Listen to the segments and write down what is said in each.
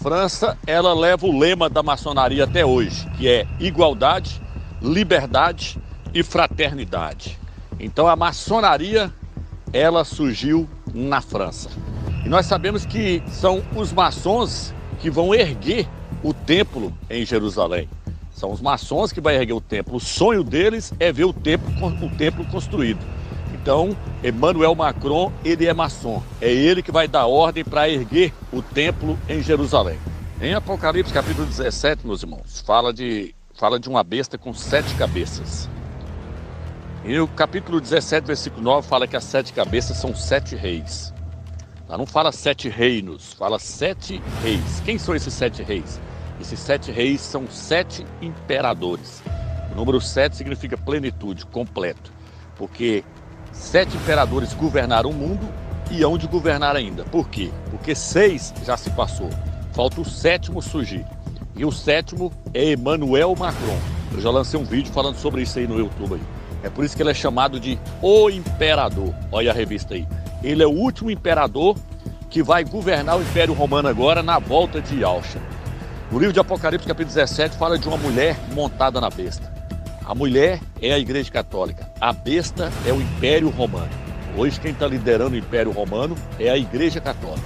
França, ela leva o lema da maçonaria até hoje, que é igualdade, liberdade e fraternidade. Então a maçonaria, ela surgiu na França. E nós sabemos que são os maçons que vão erguer o templo em Jerusalém. São os maçons que vão erguer o templo. O sonho deles é ver o templo construído. Então, Emmanuel Macron, ele é maçom. É ele que vai dar ordem para erguer o templo em Jerusalém. Em Apocalipse, capítulo 17, meus irmãos, fala de uma besta com 7 cabeças. E o capítulo 17, versículo 9, fala que as 7 cabeças são 7 reis. Lá não fala 7 reinos, fala 7 reis. Quem são esses 7 reis? Esses 7 reis são 7 imperadores. O número 7 significa plenitude, completo. Porque 7 imperadores governaram o mundo e hão de governar ainda. Por quê? Porque 6 já se passou. Falta o 7º surgir. E o 7º é Emmanuel Macron. Eu já lancei um vídeo falando sobre isso aí no YouTube. Aí. É por isso que ele é chamado de O Imperador. Olha a revista aí. Ele é o último imperador que vai governar o Império Romano agora na volta de Yalcha. No livro de Apocalipse, capítulo 17, fala de uma mulher montada na besta. A mulher é a Igreja Católica, a besta é o Império Romano. Hoje quem está liderando o Império Romano é a Igreja Católica.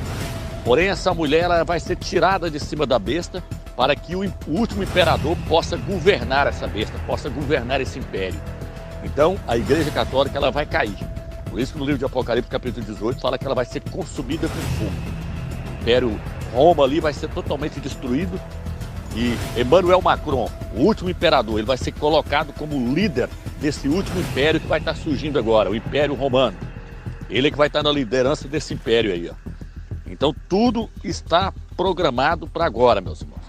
Porém, essa mulher ela vai ser tirada de cima da besta para que o último imperador possa governar essa besta, possa governar esse império. Então, a Igreja Católica ela vai cair. Por isso que no livro de Apocalipse, capítulo 18, fala que ela vai ser consumida com fogo. O Império Roma ali vai ser totalmente destruído. E Emmanuel Macron, o último imperador, ele vai ser colocado como líder desse último império que vai estar surgindo agora, o Império Romano. Ele é que vai estar na liderança desse império aí, ó. Então tudo está programado para agora, meus irmãos.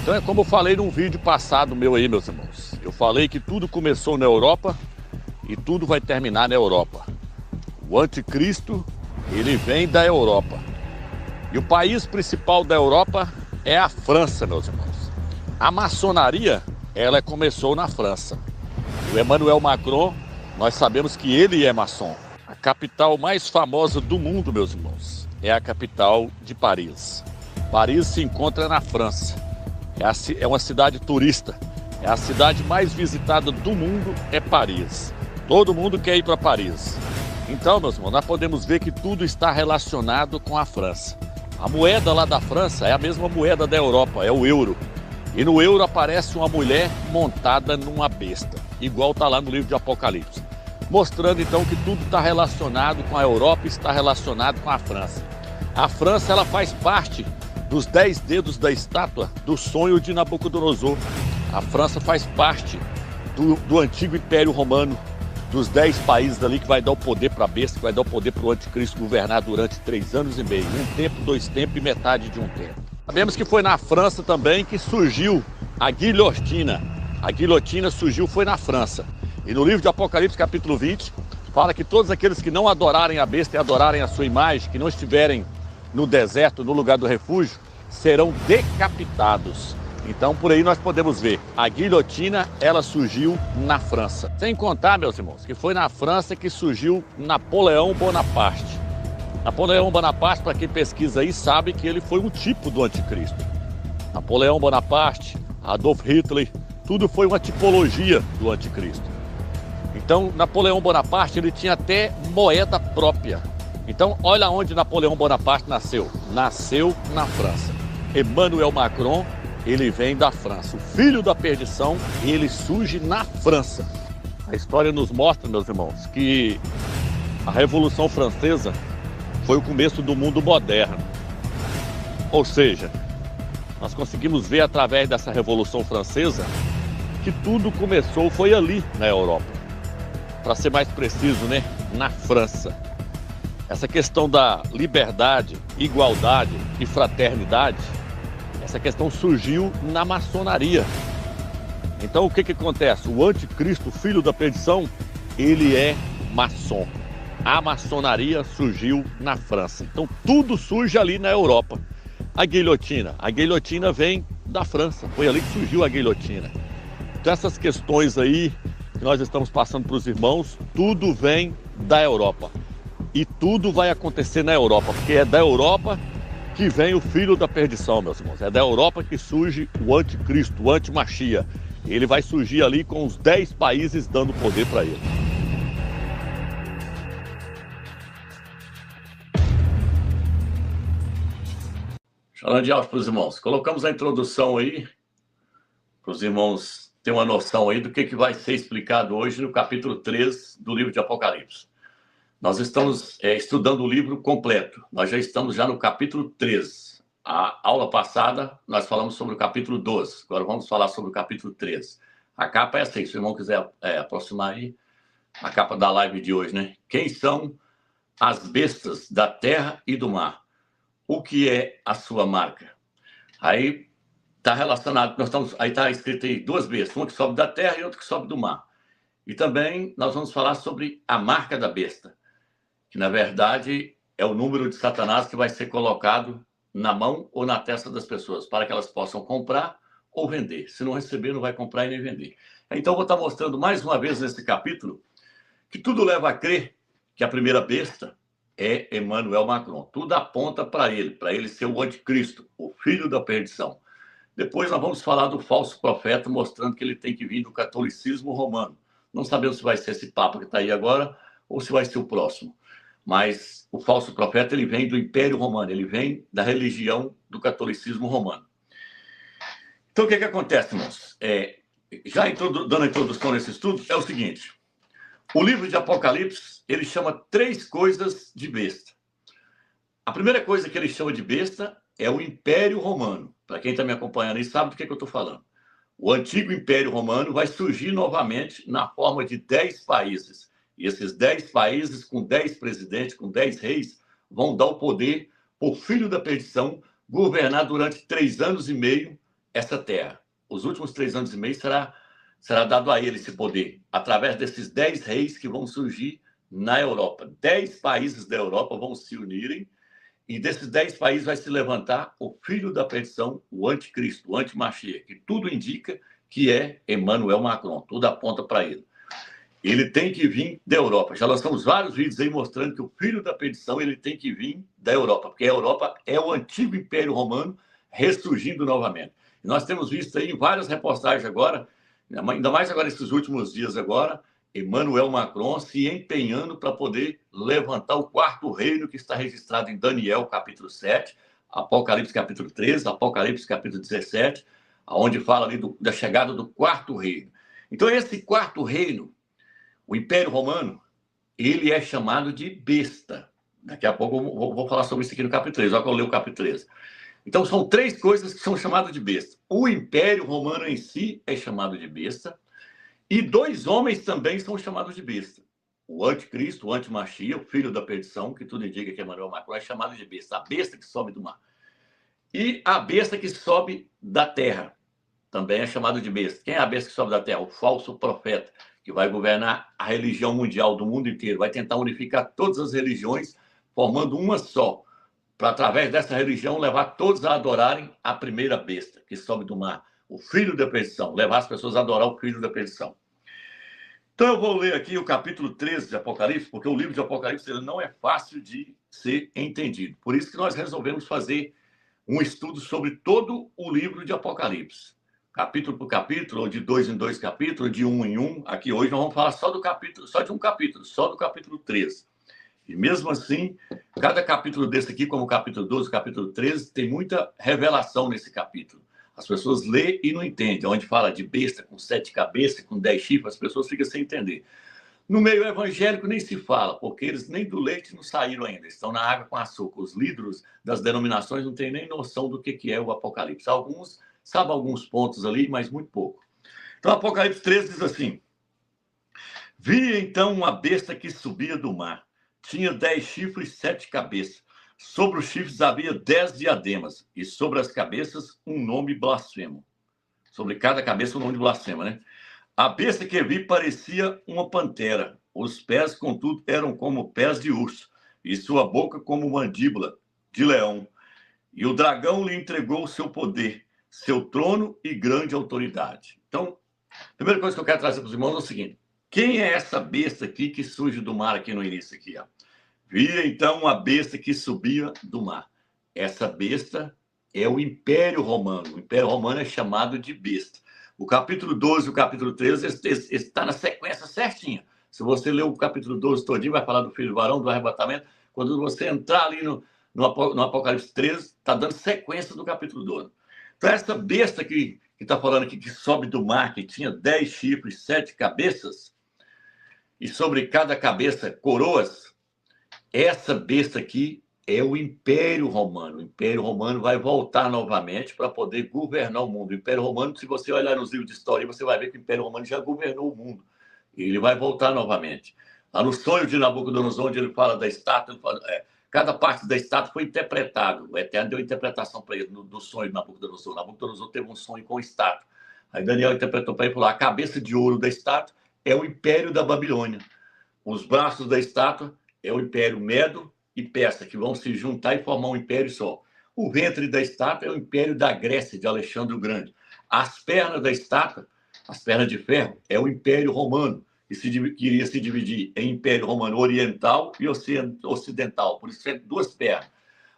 Então é como eu falei num vídeo passado meu aí, meus irmãos. Eu falei que tudo começou na Europa e tudo vai terminar na Europa. O anticristo, ele vem da Europa. E o país principal da Europa é a França, meus irmãos. A maçonaria, ela começou na França. O Emmanuel Macron, nós sabemos que ele é maçom. A capital mais famosa do mundo, meus irmãos, é a capital de Paris. Paris se encontra na França. É uma cidade turista. É a cidade mais visitada do mundo, é Paris. Todo mundo quer ir para Paris. Então, meus irmãos, nós podemos ver que tudo está relacionado com a França. A moeda lá da França é a mesma moeda da Europa, é o euro. E no euro aparece uma mulher montada numa besta, igual está lá no livro de Apocalipse. Mostrando então que tudo está relacionado com a Europa e está relacionado com a França. A França ela faz parte dos 10 dedos da estátua do sonho de Nabucodonosor. A França faz parte do antigo Império Romano, dos 10 países ali que vai dar o poder para a besta, que vai dar o poder para o anticristo governar durante 3 anos e meio. 1 tempo, 2 tempos e metade de 1 tempo. Sabemos que foi na França também que surgiu a guilhotina. A guilhotina foi na França. E no livro de Apocalipse, capítulo 20, fala que todos aqueles que não adorarem a besta e adorarem a sua imagem, que não estiverem no deserto, no lugar do refúgio, serão decapitados. Então, por aí nós podemos ver, a guilhotina, ela surgiu na França. Sem contar, meus irmãos, que foi na França que surgiu Napoleão Bonaparte. Napoleão Bonaparte, para quem pesquisa aí, sabe que ele foi um tipo do anticristo. Napoleão Bonaparte, Adolf Hitler, tudo foi uma tipologia do anticristo. Então, Napoleão Bonaparte, ele tinha até moeda própria. Então, olha onde Napoleão Bonaparte nasceu. Nasceu na França. Emmanuel Macron, ele vem da França. O filho da perdição, ele surge na França. A história nos mostra, meus irmãos, que a Revolução Francesa foi o começo do mundo moderno. Ou seja, nós conseguimos ver através dessa Revolução Francesa que tudo começou, foi ali na Europa. Para ser mais preciso, né? Na França. Essa questão da liberdade, igualdade e fraternidade, essa questão surgiu na maçonaria. Então o que acontece? O anticristo, o filho da perdição, ele é maçom. A maçonaria surgiu na França. Então tudo surge ali na Europa. A guilhotina vem da França. Foi ali que surgiu a guilhotina. Então essas questões aí que nós estamos passando para os irmãos, tudo vem da Europa. E tudo vai acontecer na Europa, porque é da Europa que vem o filho da perdição, meus irmãos. É da Europa que surge o anticristo, o antimachia. Ele vai surgir ali com os 10 países dando poder para ele. Falando de alto para os irmãos, colocamos a introdução aí, para os irmãos terem uma noção aí do que vai ser explicado hoje no capítulo 3 do livro de Apocalipse. Nós estamos estudando o livro completo, nós já estamos no capítulo 3. A aula passada nós falamos sobre o capítulo 12, agora vamos falar sobre o capítulo 3. A capa é assim, se o irmão quiser aproximar aí, a capa da live de hoje, né? Quem são as bestas da terra e do mar? O que é a sua marca? Aí está relacionado, aí está escrito aí 2 bestas, uma que sobe da terra e outra que sobe do mar. E também nós vamos falar sobre a marca da besta, que na verdade é o número de Satanás que vai ser colocado na mão ou na testa das pessoas, para que elas possam comprar ou vender. Se não receber, não vai comprar e nem vender. Então, vou estar mostrando mais uma vez nesse capítulo que tudo leva a crer que a primeira besta é Emmanuel Macron. Tudo aponta para ele ser o anticristo, o filho da perdição. Depois nós vamos falar do falso profeta, mostrando que ele tem que vir do catolicismo romano. Não sabemos se vai ser esse papa que está aí agora ou se vai ser o próximo. Mas o falso profeta, ele vem do Império Romano, ele vem da religião do catolicismo romano. Então, o que acontece, irmãos? Dando a introdução nesse estudo, é o seguinte. O livro de Apocalipse, ele chama 3 coisas de besta. A primeira coisa que ele chama de besta é o Império Romano. Para quem está me acompanhando aí, sabe do que eu estou falando. O antigo Império Romano vai surgir novamente na forma de 10 países. E esses 10 países, com 10 presidentes, com 10 reis, vão dar o poder por filho da perdição governar durante 3 anos e meio essa terra. Os últimos 3 anos e meio será dado a ele esse poder, através desses 10 reis que vão surgir na Europa. 10 países da Europa vão se unirem, e desses 10 países vai se levantar o filho da perdição, o anticristo, o antimachia, que tudo indica que é Emmanuel Macron, tudo aponta para ele. Ele tem que vir da Europa. Já lançamos vários vídeos aí mostrando que o filho da perdição ele tem que vir da Europa, porque a Europa é o antigo Império Romano ressurgindo novamente. E nós temos visto aí várias reportagens agora, ainda mais agora esses últimos dias agora, Emmanuel Macron se empenhando para poder levantar o 4º reino que está registrado em Daniel, capítulo 7, Apocalipse, capítulo 13, Apocalipse, capítulo 17, onde fala ali da chegada do 4º reino. Então, esse 4º reino, o Império Romano, ele é chamado de besta. Daqui a pouco eu vou falar sobre isso aqui no capítulo 3, olha que eu leio o capítulo 13. Então, são 3 coisas que são chamadas de besta. O Império Romano em si é chamado de besta, e 2 homens também são chamados de besta. O anticristo, o antimachia, o filho da perdição, que tudo indica que Emmanuel Macron é chamado de besta. A besta que sobe do mar. E a besta que sobe da terra também é chamado de besta. Quem é a besta que sobe da terra? O falso profeta, que vai governar a religião mundial do mundo inteiro. Vai tentar unificar todas as religiões, formando uma só, para, através dessa religião, levar todos a adorarem a primeira besta que sobe do mar, o filho da perdição, levar as pessoas a adorar o filho da perdição. Então, eu vou ler aqui o capítulo 13 de Apocalipse, porque o livro de Apocalipse ele não é fácil de ser entendido. Por isso que nós resolvemos fazer um estudo sobre todo o livro de Apocalipse. Capítulo por capítulo, ou de 2 em 2 capítulos, de 1 em 1. Aqui hoje nós vamos falar só de um capítulo, só do capítulo 13. E mesmo assim, cada capítulo desse aqui, como o capítulo 12, o capítulo 13, tem muita revelação nesse capítulo. As pessoas lêem e não entendem. Onde fala de besta com 7 cabeças, com 10 chifres, as pessoas ficam sem entender. No meio evangélico nem se fala, porque eles nem do leite não saíram ainda. Estão na água com açúcar. Os líderes das denominações não têm nem noção do que é o Apocalipse. Alguns sabem alguns pontos ali, mas muito pouco. Então, Apocalipse 13 diz assim: Vi então uma besta que subia do mar. Tinha 10 chifres e 7 cabeças. Sobre os chifres havia 10 diademas, e sobre as cabeças um nome blasfemo. Sobre cada cabeça um nome de blasfema, né? A besta que vi parecia uma pantera. Os pés, contudo, eram como pés de urso, e sua boca como mandíbula de leão. E o dragão lhe entregou o seu poder, seu trono e grande autoridade. Então, a primeira coisa que eu quero trazer para os irmãos é o seguinte: quem é essa besta aqui que surge do mar aqui no início aqui, ó? Vi então uma besta que subia do mar. essa besta é o Império Romano. O Império Romano é chamado de besta. O capítulo 12 e o capítulo 13 está na sequência certinha. Se você ler o capítulo 12 todinho, vai falar do filho do varão, do arrebatamento. Quando você entrar ali no Apocalipse 13, está dando sequência do capítulo 12. Então, essa besta que está falando aqui, que sobe do mar, que tinha 10 chifres, 7 cabeças, e sobre cada cabeça coroas, essa besta aqui é o Império Romano. O Império Romano vai voltar novamente para poder governar o mundo. O Império Romano, se você olhar nos livros de história, você vai ver que o Império Romano já governou o mundo. E ele vai voltar novamente. Lá no sonho de Nabucodonosor, onde ele fala da estátua, cada parte da estátua foi interpretada. O Eterno deu interpretação para ele do sonho de Nabucodonosor. Nabucodonosor teve um sonho com estátua. Aí Daniel interpretou para ele e falou: a cabeça de ouro da estátua é o Império da Babilônia. Os braços da estátua é o Império Medo e Persa, que vão se juntar e formar um império só. O ventre da estátua é o Império da Grécia, de Alexandre o Grande. As pernas da estátua, as pernas de ferro, é o Império Romano, que iria se dividir em Império Romano Oriental e Ocidental, por isso tem 2 pernas.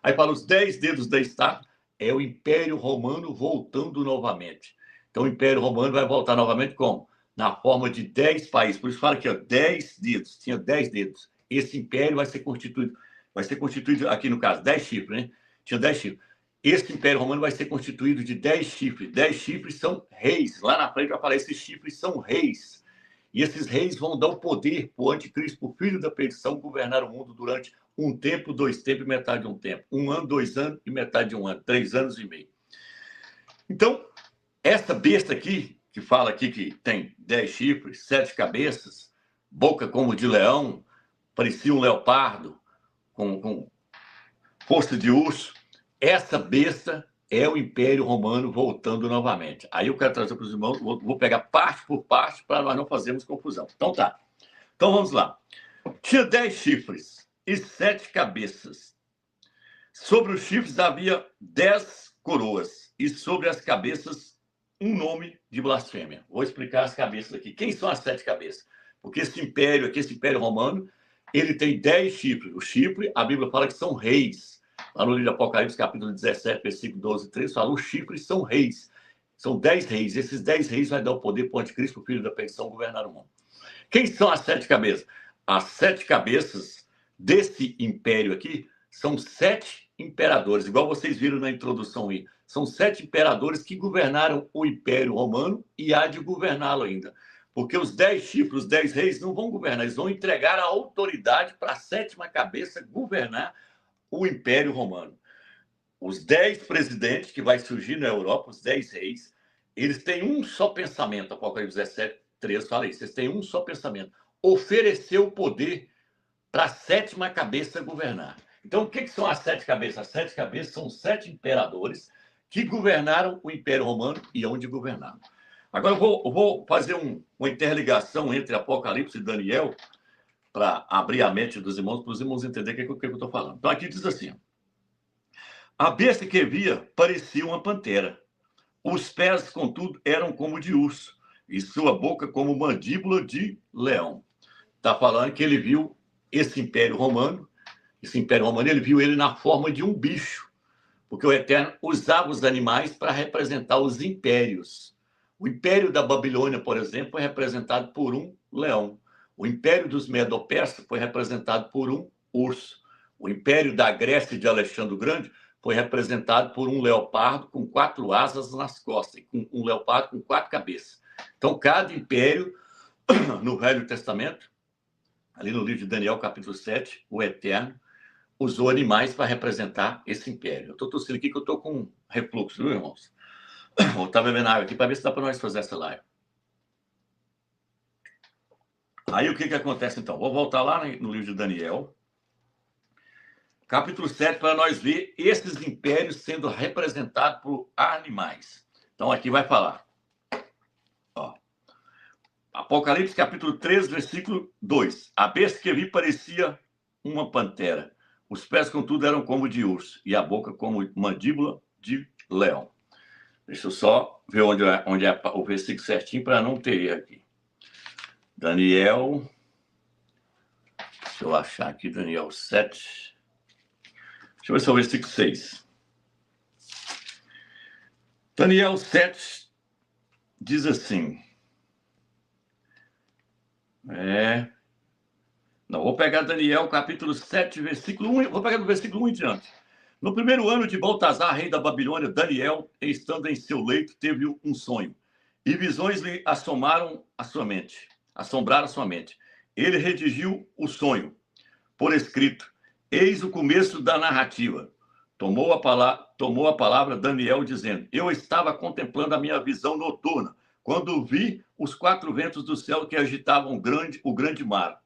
Aí, para os 10 dedos da estátua, é o Império Romano voltando novamente. Então, o Império Romano vai voltar novamente como? Na forma de 10 países. Por isso fala que 10 dedos, tinha 10 dedos. Esse império vai ser constituído aqui no caso, 10 chifres, né? Tinha 10 chifres. Esse Império Romano vai ser constituído de 10 chifres. 10 chifres são reis. Lá na frente vai falar, esses chifres são reis. E esses reis vão dar o poder para o anticristo, para o filho da perdição, governar o mundo durante 1 tempo, 2 tempos e metade de 1 tempo. 1 ano, 2 anos e metade de 1 ano. 3 anos e meio. Então, essa besta aqui, que fala aqui que tem 10 chifres, 7 cabeças, boca como de leão, parecia um leopardo, com força de urso, essa besta é o Império Romano voltando novamente. Aí eu quero trazer para os irmãos, vou pegar parte por parte para nós não fazermos confusão. Então tá. Então vamos lá. Tinha 10 chifres e 7 cabeças. Sobre os chifres havia 10 coroas e sobre as cabeças um nome de blasfêmia. Vou explicar as cabeças aqui. Quem são as 7 cabeças? Porque esse império aqui, esse Império Romano, ele tem 10 chifres. O chifre, a Bíblia fala que são reis. Lá no livro de Apocalipse, capítulo 17, versículo 12 e 13, fala: os chifres são reis. São 10 reis. Esses 10 reis vai dar o poder para o anticristo, o filho da perdição, governar o mundo. Quem são as 7 cabeças? As 7 cabeças desse império aqui são 7 imperadores, igual vocês viram na introdução aí. São 7 imperadores que governaram o Império Romano e há de governá-lo ainda. Porque os 10 chifres, os 10 reis não vão governar, eles vão entregar a autoridade para a 7ª cabeça governar o Império Romano. Os 10 presidentes que vai surgir na Europa, os 10 reis, eles têm um só pensamento. Apocalipse 17, 13 fala isso. Eles têm um só pensamento: oferecer o poder para a 7ª cabeça governar. Então, o que são as 7 cabeças? As 7 cabeças são 7 imperadores que governaram o Império Romano e onde governaram. Agora, eu vou fazer uma interligação entre Apocalipse e Daniel para abrir a mente dos irmãos, para os irmãos entenderem o que eu estou falando. Então, aqui diz assim: a besta que via parecia uma pantera. Os pés, contudo, eram como de urso, e sua boca como mandíbula de leão. Está falando que ele viu esse Império Romano. Esse Império Romano, ele viu ele na forma de um bicho, porque o Eterno usava os animais para representar os impérios. O Império da Babilônia, por exemplo, foi representado por um leão. O Império dos Medo-Persas foi representado por um urso. O Império da Grécia de Alexandre o Grande foi representado por um leopardo com 4 asas nas costas, com um leopardo com 4 cabeças. Então, cada império, no Velho Testamento, ali no livro de Daniel, capítulo 7, o Eterno usou animais para representar esse império. Eu estou tossindo aqui que eu estou com refluxo, viu, irmãos? Vou estar bebendo água aqui para ver se dá para nós fazer essa live. Aí o que acontece então? Vou voltar lá no livro de Daniel, capítulo 7, para nós ver esses impérios sendo representados por animais. Então aqui vai falar. Ó. Apocalipse, capítulo 13, versículo 2. A besta que vi parecia uma pantera. Os pés, contudo, eram como de urso, e a boca como mandíbula de leão. Deixa eu só ver onde é o versículo certinho, para não ter erro aqui. Daniel. Deixa eu achar aqui, Daniel 7. Deixa eu ver se é o versículo 6. Daniel 7 diz assim. Não, vou pegar Daniel, capítulo 7, versículo 1. Vou pegar do versículo 1 em diante. No primeiro ano de Baltazar, rei da Babilônia, Daniel, estando em seu leito, teve um sonho. E visões lhe assombraram a sua mente. Ele redigiu o sonho por escrito. Eis o começo da narrativa. Tomou a palavra Daniel, dizendo: eu estava contemplando a minha visão noturna, quando vi os 4 ventos do céu que agitavam o grande mar.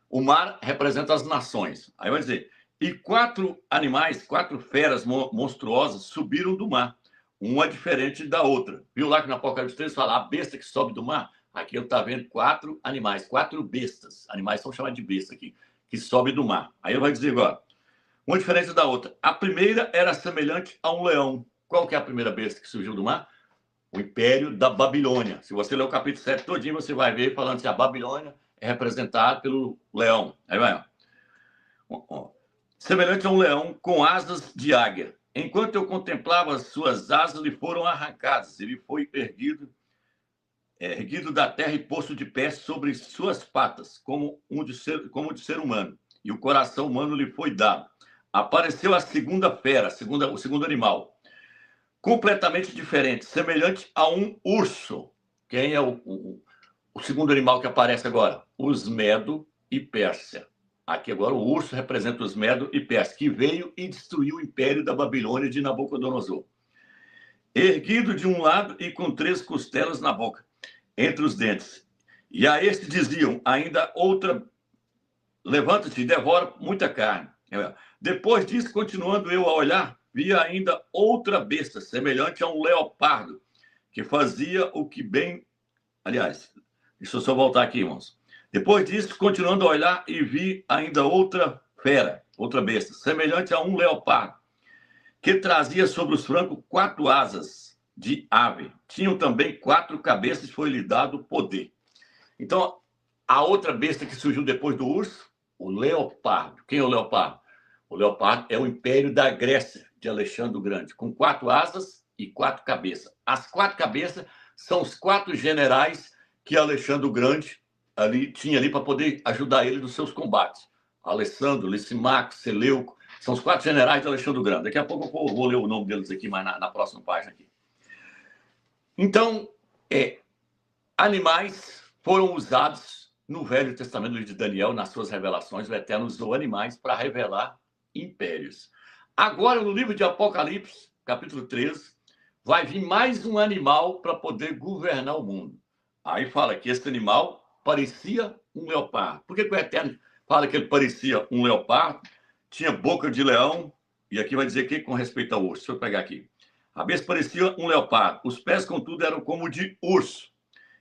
O mar representa as nações. Aí vai dizer, e 4 animais, 4 feras monstruosas subiram do mar, uma diferente da outra. Viu lá que no Apocalipse 3 fala, a besta que sobe do mar? Aqui eu estou vendo 4 animais, 4 bestas. Animais são chamados de besta aqui, que sobe do mar. Aí ele vai dizer agora, uma diferente da outra. A primeira era semelhante a um leão. Qual que é a primeira besta que surgiu do mar? O Império da Babilônia. Se você ler o capítulo 7 todinho, você vai ver falando que a Babilônia é representada pelo leão. Aí vai, ó. Semelhante a um leão com asas de águia. Enquanto eu contemplava, as suas asas lhe foram arrancadas. Ele foi erguido da terra e posto de pé sobre suas patas, como de ser humano. E o coração humano lhe foi dado. Apareceu a segunda fera, o segundo animal, completamente diferente, semelhante a um urso. Quem é o segundo animal que aparece agora? Os Medo e Pérsia. Aqui agora o urso representa os Medo e Pérsia, que veio e destruiu o império da Babilônia de Nabucodonosor. Erguido de um lado e com 3 costelas na boca, entre os dentes. E a este diziam, ainda outra, levanta-te e devora muita carne. Depois disso, continuando eu a olhar, vi ainda outra besta, semelhante a um leopardo, que fazia o que bem... Aliás, deixa eu só voltar aqui, irmãos. Depois disso, continuando a olhar, e vi ainda outra fera, outra besta, semelhante a um leopardo, que trazia sobre os flancos 4 asas de ave. Tinham também 4 cabeças, foi-lhe dado poder. Então, a outra besta que surgiu depois do urso, o leopardo. Quem é o leopardo? O leopardo é o Império da Grécia, de Alexandre o Grande, com 4 asas e 4 cabeças. As 4 cabeças são os 4 generais que Alexandre o Grande tinha ali para poder ajudar ele nos seus combates. Alessandro, Licimaco, Seleuco, são os 4 generais de Alexandre o Grande. Daqui a pouco eu vou ler o nome deles aqui, mas na próxima página aqui. Então, animais foram usados no Velho Testamento de Daniel, nas suas revelações. O Eterno usou animais para revelar impérios. Agora, no livro de Apocalipse, capítulo 13, vai vir mais um animal para poder governar o mundo. Aí fala que esse animal parecia um leopardo. Por que o Eterno fala que ele parecia um leopardo? Tinha boca de leão, e aqui vai dizer que com respeito ao urso. Deixa eu pegar aqui. A besta parecia um leopardo. Os pés, contudo, eram como de urso.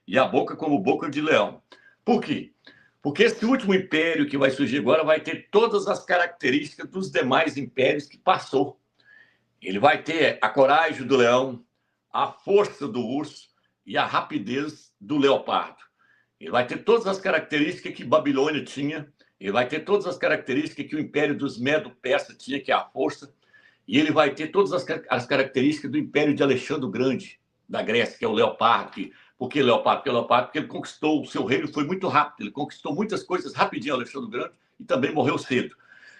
E a boca como boca de leão. Por quê? Porque esse último império que vai surgir agora vai ter todas as características dos demais impérios que passou. Ele vai ter a coragem do leão, a força do urso e a rapidez do leopardo. Ele vai ter todas as características que Babilônia tinha. Ele vai ter todas as características que o Império dos Medo-Persa tinha, que é a força. E ele vai ter todas as características do Império de Alexandre o Grande, da Grécia, que é o leopardo. Por que leopardo? Porque ele conquistou o seu reino, foi muito rápido. Ele conquistou muitas coisas rapidinho, Alexandre o Grande, e também morreu cedo.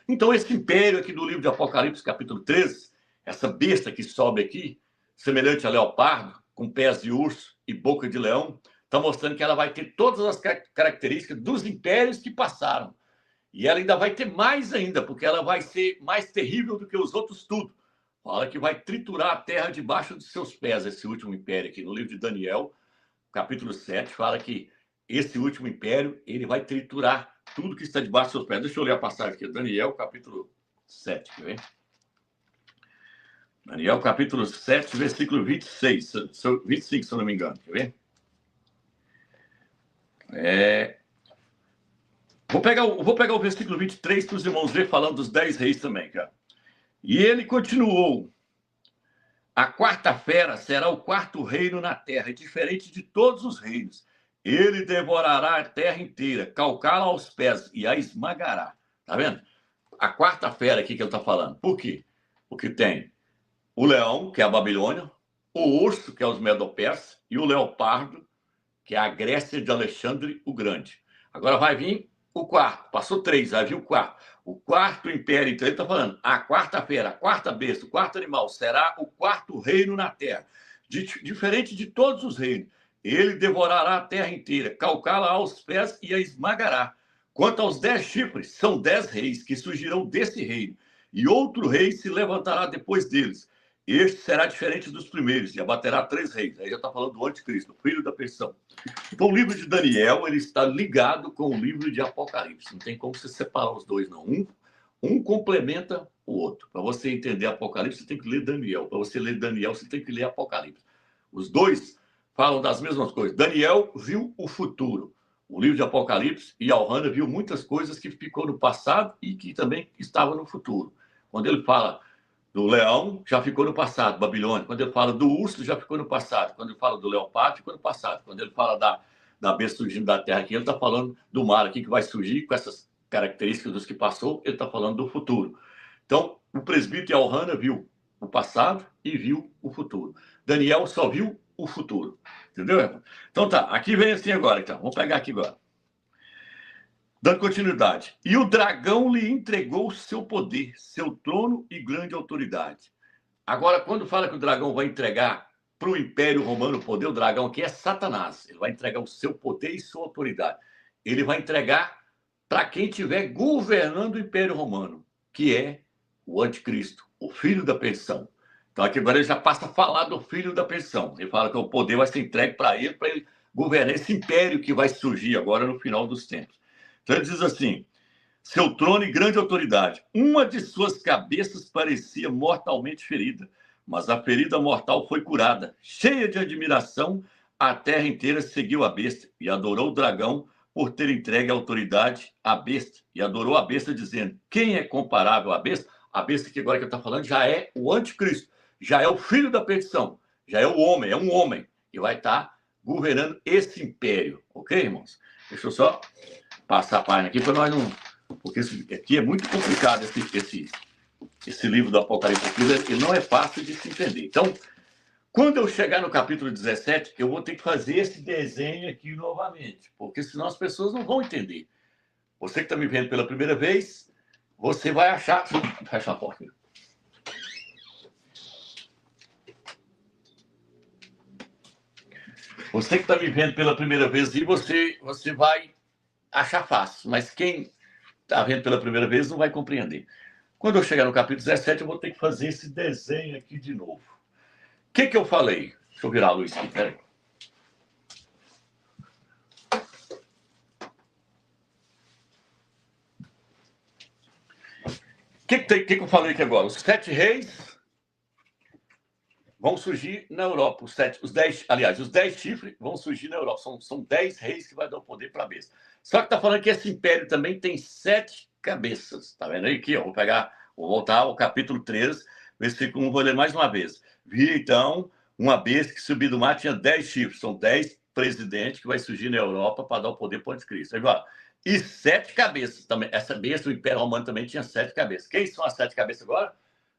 Então, esse império aqui do livro de Apocalipse, capítulo 13, essa besta que sobe aqui, semelhante a leopardo, com pés de urso e boca de leão, está mostrando que ela vai ter todas as características dos impérios que passaram. E ela ainda vai ter mais ainda, porque ela vai ser mais terrível do que os outros tudo. Fala que vai triturar a terra debaixo dos seus pés, esse último império aqui. No livro de Daniel, capítulo 7, fala que esse último império, ele vai triturar tudo que está debaixo dos seus pés. Deixa eu ler a passagem aqui. Daniel, capítulo 7, quer ver? Daniel, capítulo 7, versículo 26, 25, se eu não me engano. Quer ver? Vou pegar o versículo 23 para os irmãos ver, falando dos 10 reis também, cara. E ele continuou. A 4ª fera será o 4º reino na terra, diferente de todos os reinos. Ele devorará a terra inteira, calcá-la aos pés e a esmagará. Tá vendo? A 4ª fera aqui que ele está falando. Por quê? Porque tem o leão, que é a Babilônia, o urso, que é os Medo-Persas, e o leopardo, que é a Grécia de Alexandre o Grande. Agora vai vir o quarto, passou 3, vai vir o quarto. O quarto império, então ele está falando, a quarta-feira, a quarta besta, o quarto animal, será o quarto reino na terra. Diferente de todos os reinos. Ele devorará a terra inteira, calcá-la aos pés e a esmagará. Quanto aos 10 chifres, são 10 reis que surgirão desse reino, e outro rei se levantará depois deles. Este será diferente dos primeiros, e abaterá 3 reis. Aí já está falando do anticristo, filho da perdição. Então, o livro de Daniel, ele está ligado com o livro de Apocalipse. Não tem como você separar os dois, não. Um complementa o outro. Para você entender Apocalipse, você tem que ler Daniel. Para você ler Daniel, você tem que ler Apocalipse. Os dois falam das mesmas coisas. Daniel viu o futuro. O livro de Apocalipse, e Alhana viu muitas coisas que ficou no passado e que também estavam no futuro. Quando ele fala do leão, já ficou no passado, Babilônia. Quando ele fala do urso, já ficou no passado. Quando ele fala do leopardo, ficou no passado. Quando ele fala da besta surgindo da terra aqui, ele está falando do mar aqui que vai surgir com essas características dos que passou, ele está falando do futuro. Então, o presbítero Alhana viu o passado e viu o futuro. Daniel só viu o futuro. Entendeu, irmão? Então tá, aqui vem assim agora, então. Vamos pegar aqui agora. Dando continuidade. E o dragão lhe entregou seu poder, seu trono e grande autoridade. Agora, quando fala que o dragão vai entregar para o Império Romano o poder, o dragão aqui é Satanás. Ele vai entregar o seu poder e sua autoridade. Ele vai entregar para quem estiver governando o Império Romano, que é o anticristo, o filho da perdição. Então, aqui agora ele já passa a falar do filho da perdição. Ele fala que o poder vai ser entregue para ele governar esse império que vai surgir agora no final dos tempos. Então, ele diz assim, seu trono e grande autoridade. Uma de suas cabeças parecia mortalmente ferida, mas a ferida mortal foi curada. Cheia de admiração, a terra inteira seguiu a besta e adorou o dragão por ter entregue a autoridade à besta. E adorou a besta, dizendo, quem é comparável à besta? A besta que agora que eu estou falando já é o anticristo, já é o filho da perdição, já é o homem, é um homem, e vai estar governando esse império. Ok, irmãos? Deixa eu só passar a página aqui para nós não... Porque aqui é muito complicado esse livro do Apocalipse. Ele não é fácil de se entender. Então, quando eu chegar no capítulo 17, eu vou ter que fazer esse desenho aqui novamente, porque senão as pessoas não vão entender. Você que está me vendo pela primeira vez, você vai achar... Fecha a porta. Você que está me vendo pela primeira vez, e você vai achar fácil, mas quem está vendo pela primeira vez não vai compreender. Quando eu chegar no capítulo 17, eu vou ter que fazer esse desenho aqui de novo. O que eu falei? Deixa eu virar a luz aqui, peraí. O que eu falei aqui agora? Os 7 reis vão surgir na Europa. Os 10 chifres vão surgir na Europa. São 10 reis que vai dar o poder para a besta. Só que está falando que esse império também tem 7 cabeças. Está vendo aí aqui? Ó, vou voltar ao capítulo 3, versículo 1, vou ler mais uma vez. Vi, então, uma besta que subiu do mar, tinha 10 chifres. São 10 presidentes que vai surgir na Europa para dar o poder para o anticristo. Agora, e 7 cabeças também. Essa besta, o Império Romano também tinha 7 cabeças. Quem são as 7 cabeças agora?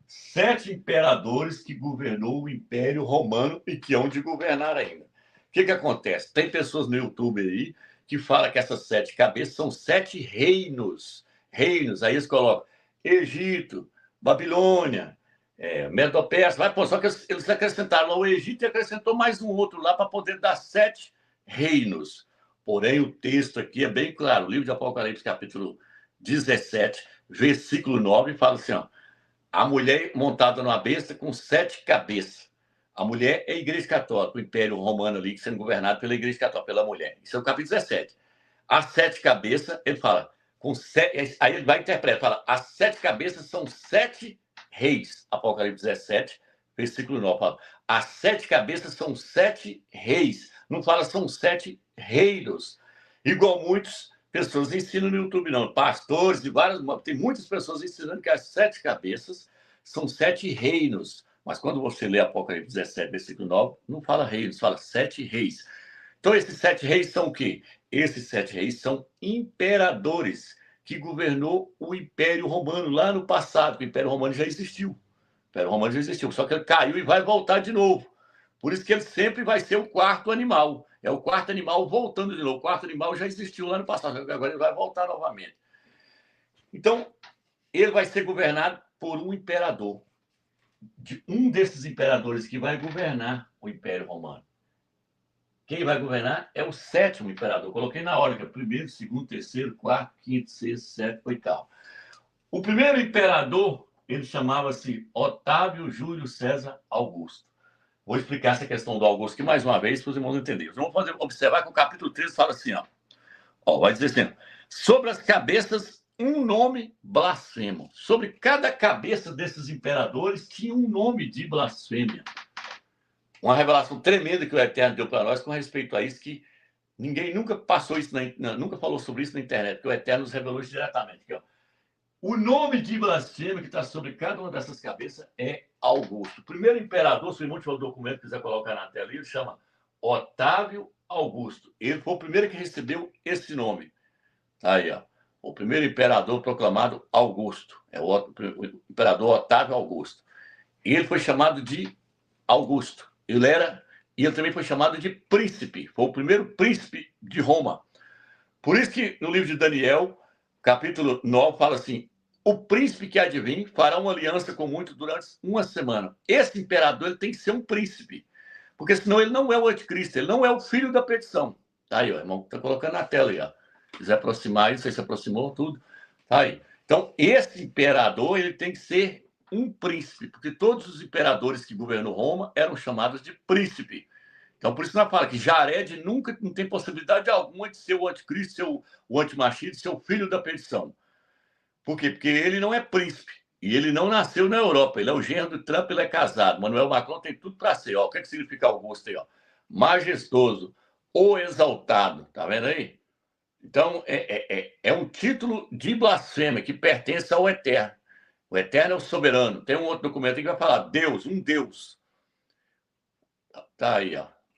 7 imperadores que governou o Império Romano e que hão de governar ainda. O que acontece? Tem pessoas no YouTube aí que falam que essas 7 cabeças são 7 reinos. Reinos, aí eles colocam Egito, Babilônia, Medo-Persas. Só que eles acrescentaram lá o Egito e acrescentou mais um outro lá para poder dar 7 reinos. Porém, o texto aqui é bem claro. O livro de Apocalipse, capítulo 17, versículo 9, fala assim, ó, a mulher montada numa besta com 7 cabeças. A mulher é a Igreja Católica, o Império Romano ali, sendo governado pela Igreja Católica, pela mulher. Isso é o capítulo 17. As 7 cabeças, ele fala, aí ele vai interpretar, fala, as 7 cabeças são 7 reis. Apocalipse 17, versículo 9, fala, as 7 cabeças são 7 reis. Não fala, são 7 reinos. Igual muitas pessoas ensinam no YouTube, não. Pastores de várias... Tem muitas pessoas ensinando que as 7 cabeças são 7 reinos. Mas quando você lê Apocalipse 17, versículo 9, não fala reinos, fala 7 reis. Então, esses 7 reis são o quê? Esses 7 reis são imperadores que governou o Império Romano lá no passado. O Império Romano já existiu. O Império Romano já existiu, só que ele caiu e vai voltar de novo. Por isso que ele sempre vai ser o quarto animal. É o quarto animal voltando de novo. O quarto animal já existiu lá no passado, agora ele vai voltar novamente. Então, ele vai ser governado por um imperador. Um desses imperadores que vai governar o Império Romano. Quem vai governar é o sétimo imperador. Coloquei na ordem, que é primeiro, segundo, terceiro, quarto, quinto, sexto, sétimo, oitavo. O primeiro imperador, ele chamava-se Otávio Júlio César Augusto. Vou explicar essa questão do Augusto aqui mais uma vez para os irmãos entenderem. Vamos observar que o capítulo 13 fala assim, vai dizer assim, sobre as cabeças, um nome blasfemo. Sobre cada cabeça desses imperadores tinha um nome de blasfêmia. Uma revelação tremenda que o Eterno deu para nós com respeito a isso, que ninguém nunca passou isso, nunca falou sobre isso na internet, que o Eterno nos revelou isso diretamente. Aqui, O nome de blasfêmia que está sobre cada uma dessas cabeças é Augusto. O primeiro imperador, se o irmão tiver o documento quiser colocar na tela, ele chama Otávio Augusto. Ele foi o primeiro que recebeu esse nome. Tá aí, o primeiro imperador proclamado Augusto. É o imperador Otávio Augusto. E ele foi chamado de Augusto. E ele também foi chamado de príncipe. Foi o primeiro príncipe de Roma. Por isso que no livro de Daniel, capítulo 9, fala assim, o príncipe que há de vir fará uma aliança com muitos durante uma semana. Esse imperador ele tem que ser um príncipe. Porque senão ele não é o anticristo, ele não é o filho da perdição. Tá aí, irmão, está colocando na tela aí, Se quiser aproximar aí, você se aproximou, tudo. Tá aí. Então, esse imperador, ele tem que ser um príncipe, porque todos os imperadores que governou Roma eram chamados de príncipe. Então, por isso nós fala que Jared nunca não tem possibilidade alguma de ser o anticristo, ser o antimachista, ser o filho da perdição. Por quê? Porque ele não é príncipe. E ele não nasceu na Europa. Ele é o genro do Trump, ele é casado. Manuel Macron tem tudo para ser. O que significa Augusto aí? Majestoso, ou exaltado. Tá vendo aí? Então, é um título de blasfêmia que pertence ao Eterno. O Eterno é o soberano. Tem um outro documento aí que vai falar Deus, um Deus. Tá aí,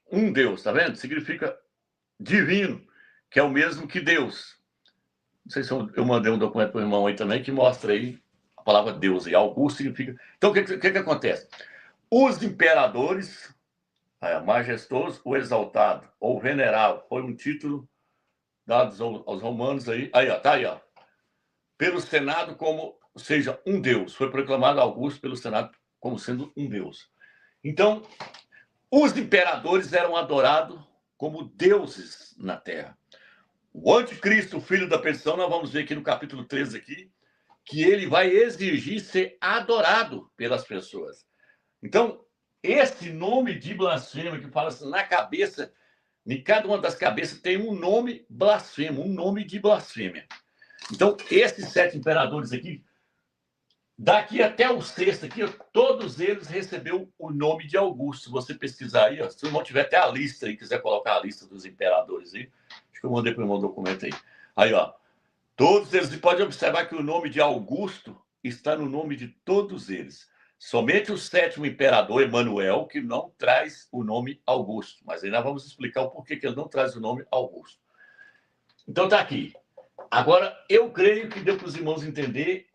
um Deus, tá vendo? Significa divino, que é o mesmo que Deus. Não sei se eu mandei um documento para o irmão aí também que mostra aí a palavra Deus. E Augusto significa... Então, o que acontece? Os imperadores, majestoso, o exaltado, ou venerável, foi um título dado aos romanos aí. Tá aí, pelo Senado como, ou seja, um Deus. Foi proclamado Augusto pelo Senado como sendo um Deus. Então, os imperadores eram adorados como deuses na terra. O anticristo, o filho da perdição, nós vamos ver aqui no capítulo 13 aqui, que ele vai exigir ser adorado pelas pessoas. Então, esse nome de blasfêmia que fala assim, na cabeça, em cada uma das cabeças tem um nome blasfemo, um nome de blasfêmia. Então, esses 7 imperadores aqui, daqui até o sexto aqui, todos eles receberam o nome de Augusto. Se você pesquisar aí, se o irmão tiver até a lista aí, quiser colocar a lista dos imperadores aí, acho que eu mandei para o irmão documento aí. Aí, todos eles, e pode observar que o nome de Augusto está no nome de todos eles. Somente o 7º imperador, Emanuel, que não traz o nome Augusto. Mas aí nós vamos explicar o porquê que ele não traz o nome Augusto. Então tá aqui. Agora, eu creio que deu para os irmãos entender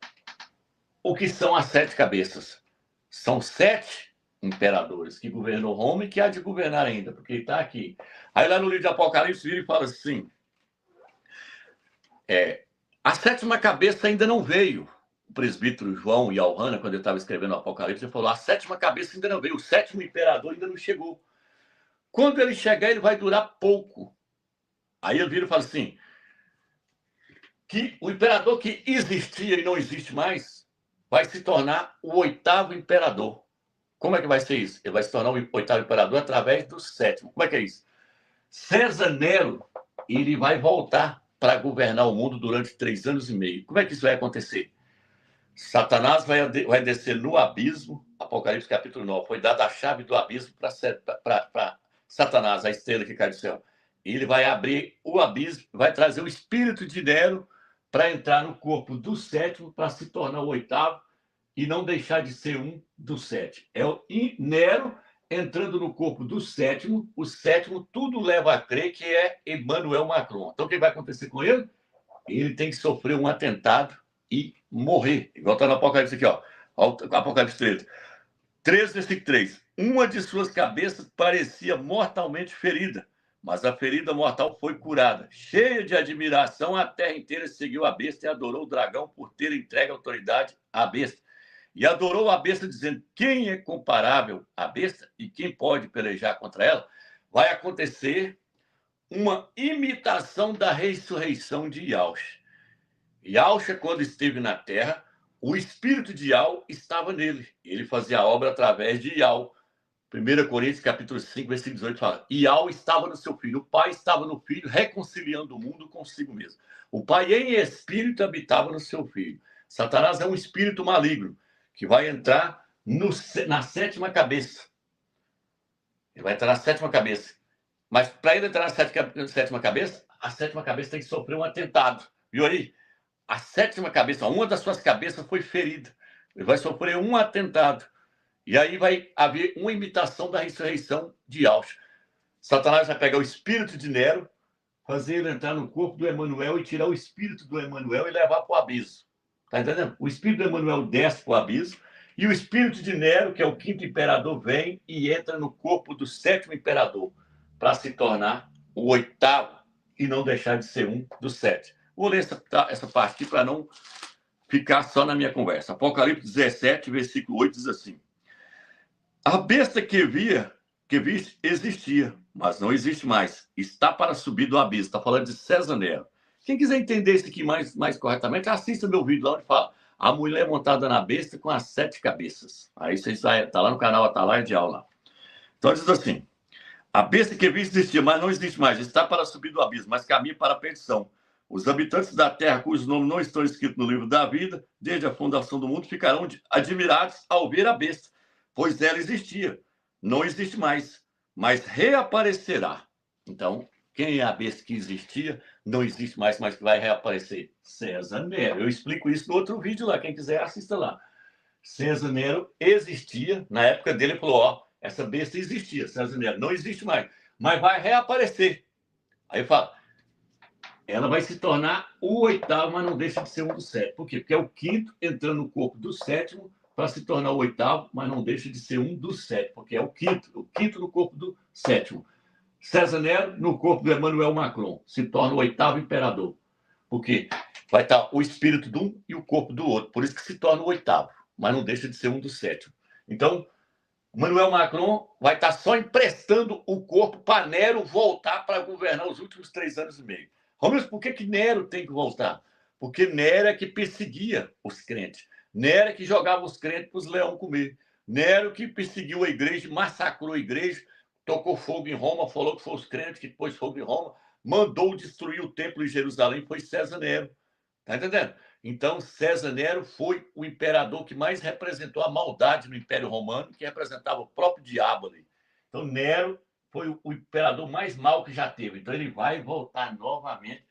o que são as 7 cabeças. São 7 imperadores que governou Roma e que há de governar ainda, porque está aqui. Aí lá no livro de Apocalipse vira e fala assim, a 7ª cabeça ainda não veio. O presbítero João Yalhana, quando ele estava escrevendo o Apocalipse, ele falou, a 7ª cabeça ainda não veio, o 7º imperador ainda não chegou. Quando ele chegar, ele vai durar pouco. Aí ele vira e fala assim, que o imperador que existia e não existe mais vai se tornar o 8º imperador. Como é que vai ser isso? Ele vai se tornar o 8º imperador através do 7º. Como é que é isso? César Nero, ele vai voltar para governar o mundo durante 3 anos e meio. Como é que isso vai acontecer? Satanás vai descer no abismo, Apocalipse capítulo 9, foi dada a chave do abismo para Satanás, a estrela que cai do céu. Ele vai abrir o abismo, vai trazer o espírito de Nero para entrar no corpo do 7º, para se tornar o 8º e não deixar de ser um do 7. É o Nero entrando no corpo do 7º, o 7º tudo leva a crer que é Emmanuel Macron. Então o que vai acontecer com ele? Ele tem que sofrer um atentado e morrer. Igual está no Apocalipse aqui, Apocalipse 13. 3, versículo 3. Uma de suas cabeças parecia mortalmente ferida, mas a ferida mortal foi curada. Cheia de admiração, a terra inteira seguiu a besta e adorou o dragão por ter entregue a autoridade à besta. E adorou a besta, dizendo: quem é comparável à besta e quem pode pelejar contra ela? Vai acontecer uma imitação da ressurreição de Yahshua. Yahshua, quando esteve na terra, o espírito de Yahweh estava nele. Ele fazia a obra através de Yahweh. 1 Coríntios, capítulo 5, versículo 18, fala: Yahweh estava no seu filho, o Pai estava no filho, reconciliando o mundo consigo mesmo. O Pai em espírito habitava no seu filho. Satanás é um espírito maligno que vai entrar na sétima cabeça. Ele vai entrar na sétima cabeça. Mas para ele entrar na sétima cabeça, a sétima cabeça tem que sofrer um atentado. Viu aí? A sétima cabeça, uma das suas cabeças foi ferida. Ele vai sofrer um atentado. E aí vai haver uma imitação da ressurreição de Yahshua. Satanás vai pegar o espírito de Nero, fazer ele entrar no corpo do Emanuel e tirar o espírito do Emanuel e levar para o abismo. Está entendendo? O espírito do Emanuel desce para o abismo e o espírito de Nero, que é o quinto imperador, vem e entra no corpo do sétimo imperador para se tornar o oitavo e não deixar de ser um dos sete. Vou ler essa parte aqui para não ficar só na minha conversa. Apocalipse 17, versículo 8 diz assim: a besta que viste existia, mas não existe mais. Está para subir do abismo. Está falando de César Nero. Quem quiser entender isso aqui mais corretamente, assista meu vídeo lá onde fala a mulher montada na besta com as 7 cabeças. Aí você está lá no canal Atalaia de Aula. Então diz assim: a besta que viste existia, mas não existe mais. Está para subir do abismo, mas caminha para a perdição. Os habitantes da terra, cujos nomes não estão escritos no livro da vida, desde a fundação do mundo, ficarão admirados ao ver a besta, pois ela existia, não existe mais, mas reaparecerá. Então, quem é a besta que existia, não existe mais, mas que vai reaparecer? César Nero. Eu explico isso no outro vídeo lá, quem quiser assista lá. César Nero existia, na época dele ele falou, ó, essa besta existia, César Nero, não existe mais, mas vai reaparecer. Aí fala, ela vai se tornar o oitavo, mas não deixa de ser um dos 7. Por quê? Porque é o quinto entrando no corpo do sétimo para se tornar o oitavo, mas não deixa de ser um dos 7, porque é o quinto no corpo do sétimo. César Nero, no corpo do Emmanuel Macron, se torna o oitavo imperador. Porque vai estar o espírito de um e o corpo do outro. Por isso que se torna o oitavo, mas não deixa de ser um dos 7. Então, Emmanuel Macron vai estar só emprestando o corpo para Nero voltar para governar os últimos 3 anos e meio. Romeu, por que Nero tem que voltar? Porque Nero é que perseguia os crentes. Nero é que jogava os crentes para os leões comer. Nero que perseguiu a igreja, massacrou a igreja, tocou fogo em Roma, falou que foi os crentes que pôs fogo em Roma, mandou destruir o templo em Jerusalém, foi César Nero. Tá entendendo? Então, César Nero foi o imperador que mais representou a maldade no Império Romano, que representava o próprio diabo ali. Então, Nero foi o imperador mais mau que já teve. Então, ele vai voltar novamente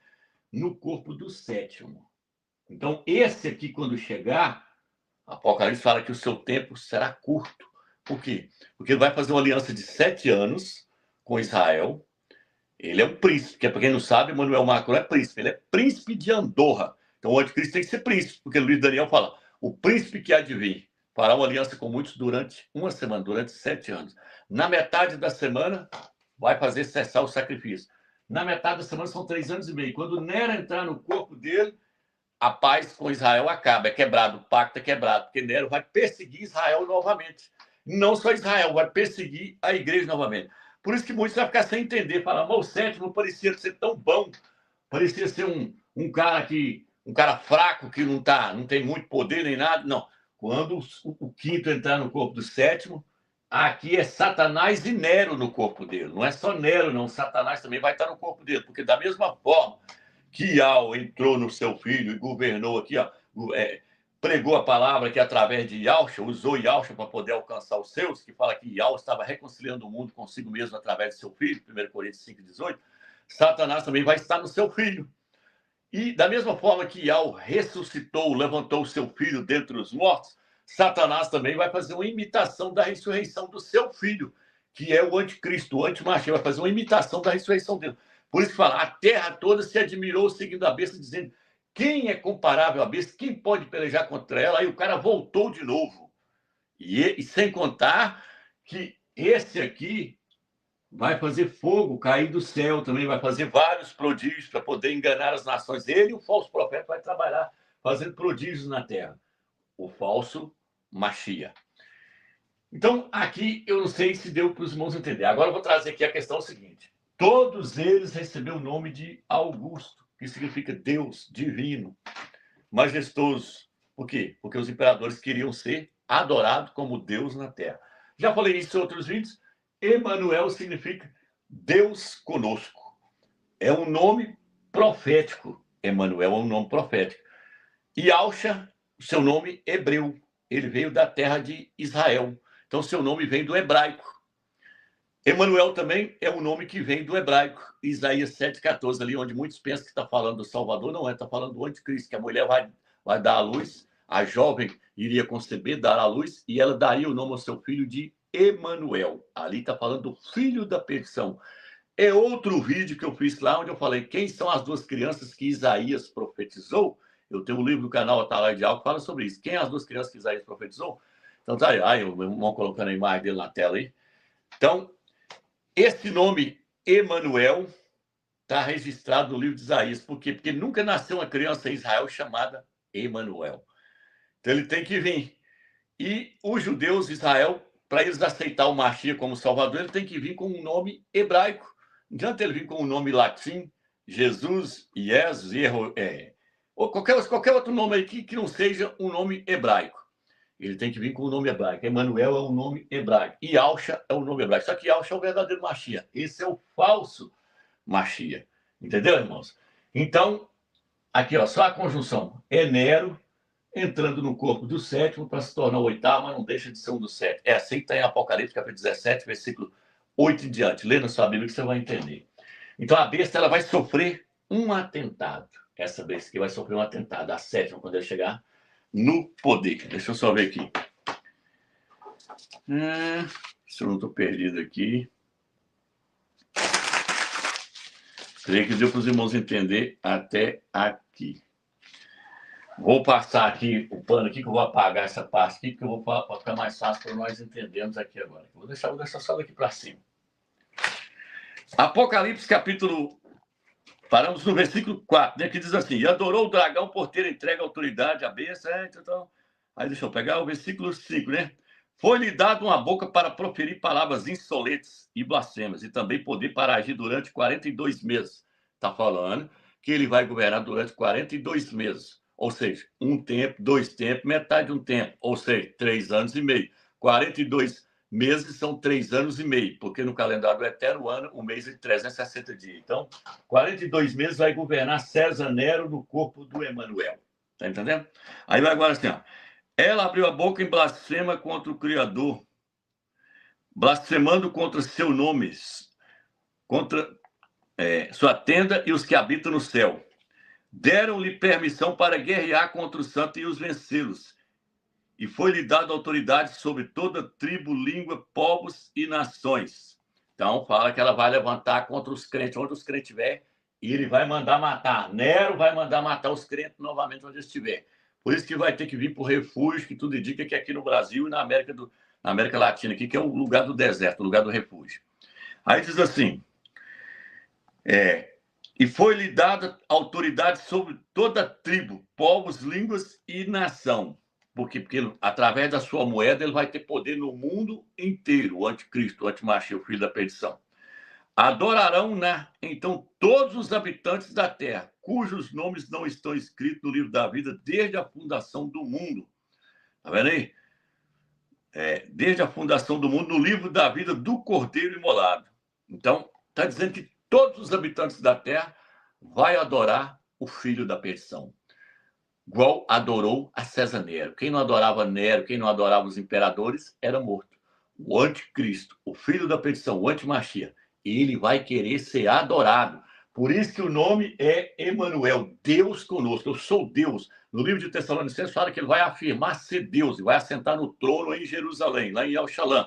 no corpo do sétimo. Então, esse aqui, quando chegar, Apocalipse fala que o seu tempo será curto. Por quê? Porque ele vai fazer uma aliança de 7 anos com Israel. Ele é um príncipe, que para quem não sabe, Emmanuel Macron é príncipe. Ele é príncipe de Andorra. Então, o anticristo tem que ser príncipe, porque Luiz Daniel fala, o príncipe que há de vir fará uma aliança com muitos durante uma semana, durante 7 anos. Na metade da semana, vai fazer cessar o sacrifício. Na metade da semana, são 3 anos e meio. Quando Nero entrar no corpo dele, a paz com Israel acaba, é quebrado, o pacto é quebrado, porque Nero vai perseguir Israel novamente. Não só Israel, vai perseguir a igreja novamente. Por isso que muitos vão ficar sem entender, falar, mas o sétimo parecia ser tão bom, parecia ser um cara fraco, que não tem muito poder nem nada. Não, quando o quinto entrar no corpo do sétimo, aqui é Satanás e Nero no corpo dele. Não é só Nero, não, Satanás também vai estar no corpo dele, porque da mesma forma que Yahweh entrou no seu filho e governou aqui, ó, pregou a palavra que através de Yahshua, usou Yahshua para poder alcançar os seus, que fala que Yahweh estava reconciliando o mundo consigo mesmo através do seu filho, 1 Coríntios 5,18, Satanás também vai estar no seu filho. E da mesma forma que Yahweh ressuscitou, levantou o seu filho dentre os mortos, Satanás também vai fazer uma imitação da ressurreição do seu filho, que é o anticristo, o antimachia, vai fazer uma imitação da ressurreição dele. Por isso que fala, a terra toda se admirou seguindo a besta, dizendo, quem é comparável à besta? Quem pode pelejar contra ela? Aí o cara voltou de novo. E sem contar que esse aqui vai fazer fogo cair do céu também, vai fazer vários prodígios para poder enganar as nações. Ele, o falso profeta, vai trabalhar fazendo prodígios na terra. O falso Machia. Então, aqui eu não sei se deu para os irmãos entender. Agora eu vou trazer aqui a questão seguinte. Todos eles receberam o nome de Augusto, que significa Deus divino, majestoso. Por quê? Porque os imperadores queriam ser adorados como Deus na terra. Já falei isso em outros vídeos. Emanuel significa Deus conosco. É um nome profético. Emanuel é um nome profético. E Yahshua, seu nome hebreu. Ele veio da terra de Israel. Então, seu nome vem do hebraico. Emanuel também é um nome que vem do hebraico. Isaías 7,14, ali onde muitos pensam que está falando do Salvador, não é, está falando do anticristo, que a mulher vai dar à luz, a jovem iria conceber, dar à luz, e ela daria o nome ao seu filho de Emanuel. Ali está falando do filho da perdição. É outro vídeo que eu fiz lá, onde eu falei quem são as duas crianças que Isaías profetizou. Eu tenho um livro do canal Atalaia de Algo que fala sobre isso. Quem as duas crianças que Isaías profetizou? Então tá aí, o meu irmão colocando a imagem dele na tela aí. Então, esse nome Emanuel está registrado no livro de Isaías. Por quê? Porque nunca nasceu uma criança em Israel chamada Emanuel. Então ele tem que vir. E os judeus de Israel, para eles aceitar o Machia como Salvador, ele tem que vir com um nome hebraico. Não adianta ele vir com um nome latim, Jesus, Jesus, ou qualquer outro nome aí que não seja um nome hebraico. Ele tem que vir com o nome hebraico. Emanuel é um nome hebraico. E Yahshua é um nome hebraico. Só que Yahshua é o verdadeiro Machia. Esse é o falso Machia. Entendeu, irmãos? Então, aqui, ó, só a conjunção. É Nero entrando no corpo do sétimo para se tornar o oitavo, mas não deixa de ser um dos sete. É assim que está em Apocalipse, capítulo 17, versículo 8 em diante. Lê na sua Bíblia que você vai entender. Então, a besta ela vai sofrer um atentado. Essa besta aqui vai sofrer um atentado. A sétima, quando ele chegar no poder. Deixa eu só ver aqui. Se eu não estou perdido aqui. Creio que deu para os irmãos entender até aqui. Vou passar aqui o pano aqui, que eu vou apagar essa parte aqui, que eu vou ficar mais fácil para nós entendermos aqui agora. Vou deixar só daqui para cima. Apocalipse, capítulo... Paramos no versículo 4, né, que diz assim: e adorou o dragão por ter entregue a autoridade à besta. Então... Aí deixa eu pegar o versículo 5, né? Foi-lhe dado uma boca para proferir palavras insolentes e blasfemas, e também poder para agir durante 42 meses. Está falando que ele vai governar durante 42 meses. Ou seja, um tempo, 2 tempos, metade de um tempo. Ou seja, 3 anos e meio. 42 meses são 3 anos e meio, porque no calendário do eterno ano, o mês é de 360 dias. Então, 42 meses vai governar César Nero no corpo do Emanuel. Tá entendendo? Aí vai agora assim, ó. Ela abriu a boca em blasfema contra o Criador, blasfemando contra seu nome, contra sua tenda e os que habitam no céu. Deram-lhe permissão para guerrear contra os santos e os vencê-los. E foi-lhe dada autoridade sobre toda tribo, língua, povos e nações. Então, fala que ela vai levantar contra os crentes, onde os crentes estiver, e ele vai mandar matar. Nero vai mandar matar os crentes novamente onde estiver. Por isso que vai ter que vir para o refúgio, que tudo indica que é aqui no Brasil e na América Latina, aqui, que é o lugar do deserto, o lugar do refúgio. Aí diz assim, e foi-lhe dada autoridade sobre toda tribo, povos, línguas e nação. Porque através da sua moeda ele vai ter poder no mundo inteiro, o anticristo, o antimachia, o filho da perdição. Adorarão, então, todos os habitantes da terra, cujos nomes não estão escritos no livro da vida desde a fundação do mundo. Tá vendo aí? Desde a fundação do mundo, no livro da vida do Cordeiro Imolado. Então, está dizendo que todos os habitantes da terra vai adorar o filho da perdição. Igual adorou a César Nero. Quem não adorava Nero, quem não adorava os imperadores, era morto. O anticristo, o filho da perdição, o antimachia, ele vai querer ser adorado. Por isso que o nome é Emanuel, Deus conosco. Eu sou Deus. No livro de Tessalonicenses fala que ele vai afirmar ser Deus e vai assentar no trono em Jerusalém, lá em El-Shalom.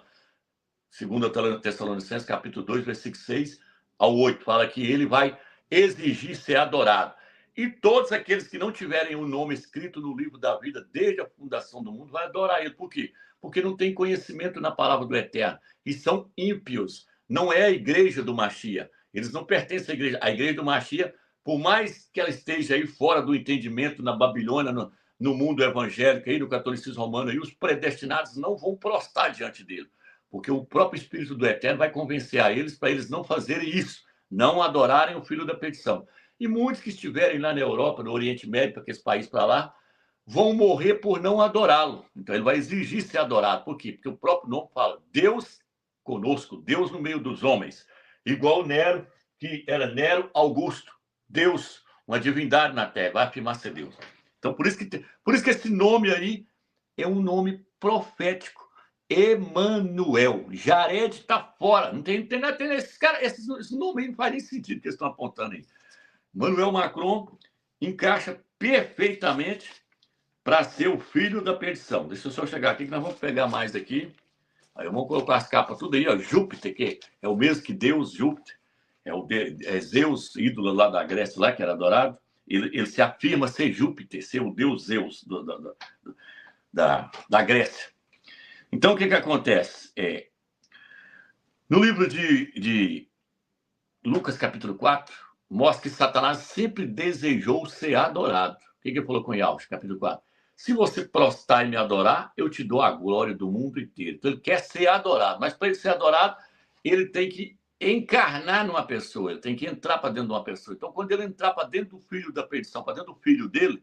Segundo Tessalonicenses, capítulo 2, versículo 6 ao 8, fala que ele vai exigir ser adorado. E todos aqueles que não tiverem o nome escrito no livro da vida desde a fundação do mundo vai adorar ele. Por quê? porque não tem conhecimento na palavra do Eterno. E são ímpios. Não é a igreja do Mashiach. Eles não pertencem à igreja. A igreja do Mashiach, por mais que ela esteja aí fora do entendimento na Babilônia, no mundo evangélico, aí, no catolicismo romano, aí, os predestinados não vão prostrar diante dele. Porque o próprio Espírito do Eterno vai convencer a eles para eles não fazerem isso, não adorarem o Filho da Perdição. E muitos que estiverem lá na Europa, no Oriente Médio, para aquele país para lá, vão morrer por não adorá-lo. Então, ele vai exigir ser adorado. Por quê? Porque o próprio nome fala, Deus conosco, Deus no meio dos homens. Igual Nero, que era Nero Augusto. Deus, uma divindade na terra, vai afirmar ser Deus. Então, por isso que esse nome aí é um nome profético. Emanuel. Jared está fora. Não tem nada. Esses caras, esse nome aí não faz nem sentido que eles estão apontando aí. Emmanuel Macron encaixa perfeitamente para ser o filho da perdição. Deixa eu só chegar aqui que nós vamos pegar mais daqui. Aí vamos colocar as capas tudo aí, ó. Júpiter, que é o mesmo que Deus, Júpiter. É Zeus, ídolo lá da Grécia, lá, que era adorado. Ele se afirma ser Júpiter, ser o Deus Zeus da Grécia. Então, o que acontece? No livro de Lucas, capítulo 4, mostra que Satanás sempre desejou ser adorado. O que ele falou com Yahweh, capítulo 4? Se você prostrar e me adorar, eu te dou a glória do mundo inteiro. Então, ele quer ser adorado. Mas, para ele ser adorado, ele tem que encarnar numa pessoa. Ele tem que entrar para dentro de uma pessoa. Então, quando ele entrar para dentro do filho da perdição, para dentro do filho dele,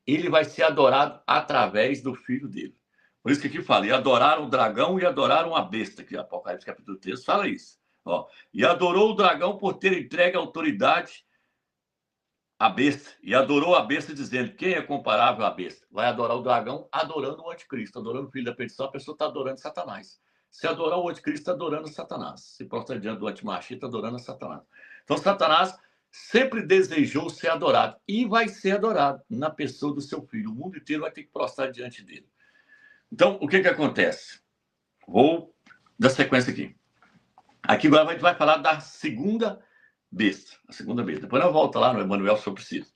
ele vai ser adorado através do filho dele. Por isso que aqui fala, e adoraram o dragão e adoraram a besta, que Apocalipse capítulo 3 fala isso. Ó, e adorou o dragão por ter entregue a autoridade à besta. E adorou a besta dizendo, quem é comparável à besta? Vai adorar o dragão adorando o anticristo, adorando o filho da perdição, a pessoa está adorando Satanás. Se adorar o anticristo, está adorando Satanás. Se prostrar diante do antimachista, está adorando Satanás. Então, Satanás sempre desejou ser adorado e vai ser adorado na pessoa do seu filho. O mundo inteiro vai ter que prostrar diante dele. Então, o que acontece? Vou dar sequência aqui. Aqui agora a gente vai falar da segunda besta. A segunda besta. Depois nós volta lá no Emanuel, se eu preciso.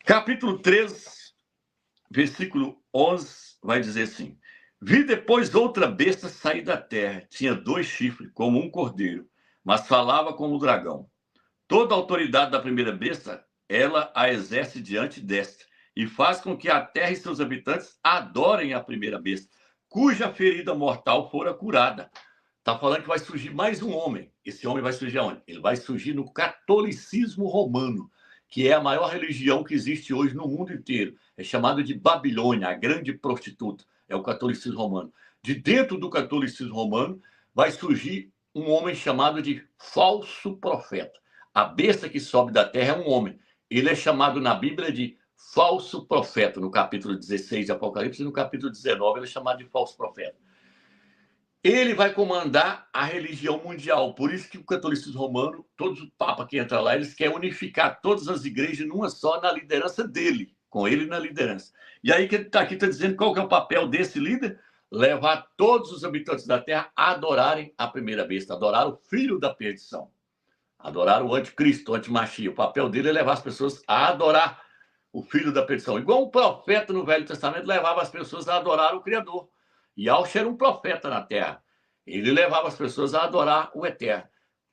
Capítulo 3, versículo 11, vai dizer assim. Vi depois outra besta sair da terra. Tinha 2 chifres, como um cordeiro, mas falava como o dragão. Toda a autoridade da primeira besta, ela a exerce diante desta, e faz com que a terra e seus habitantes adorem a primeira besta, cuja ferida mortal fora curada. Está falando que vai surgir mais um homem. Esse homem vai surgir aonde? Ele vai surgir no catolicismo romano, que é a maior religião que existe hoje no mundo inteiro. É chamado de Babilônia, a grande prostituta. É o catolicismo romano. De dentro do catolicismo romano vai surgir um homem chamado de falso profeta. A besta que sobe da terra é um homem. Ele é chamado na Bíblia de falso profeta, no capítulo 16 de Apocalipse, e no capítulo 19 ele é chamado de falso profeta. Ele vai comandar a religião mundial. Por isso que o catolicismo romano, todos os papas que entram lá, eles querem unificar todas as igrejas numa só, na liderança dele, com ele na liderança. E aí que aqui está dizendo qual que é o papel desse líder? Levar todos os habitantes da terra a adorarem a primeira besta, adorar o filho da perdição, adorar o anticristo, o antimachia. O papel dele é levar as pessoas a adorar o filho da perdição. Igual um profeta no Velho Testamento levava as pessoas a adorar o Criador. E Yahweh era um profeta na terra. Ele levava as pessoas a adorar o Eterno.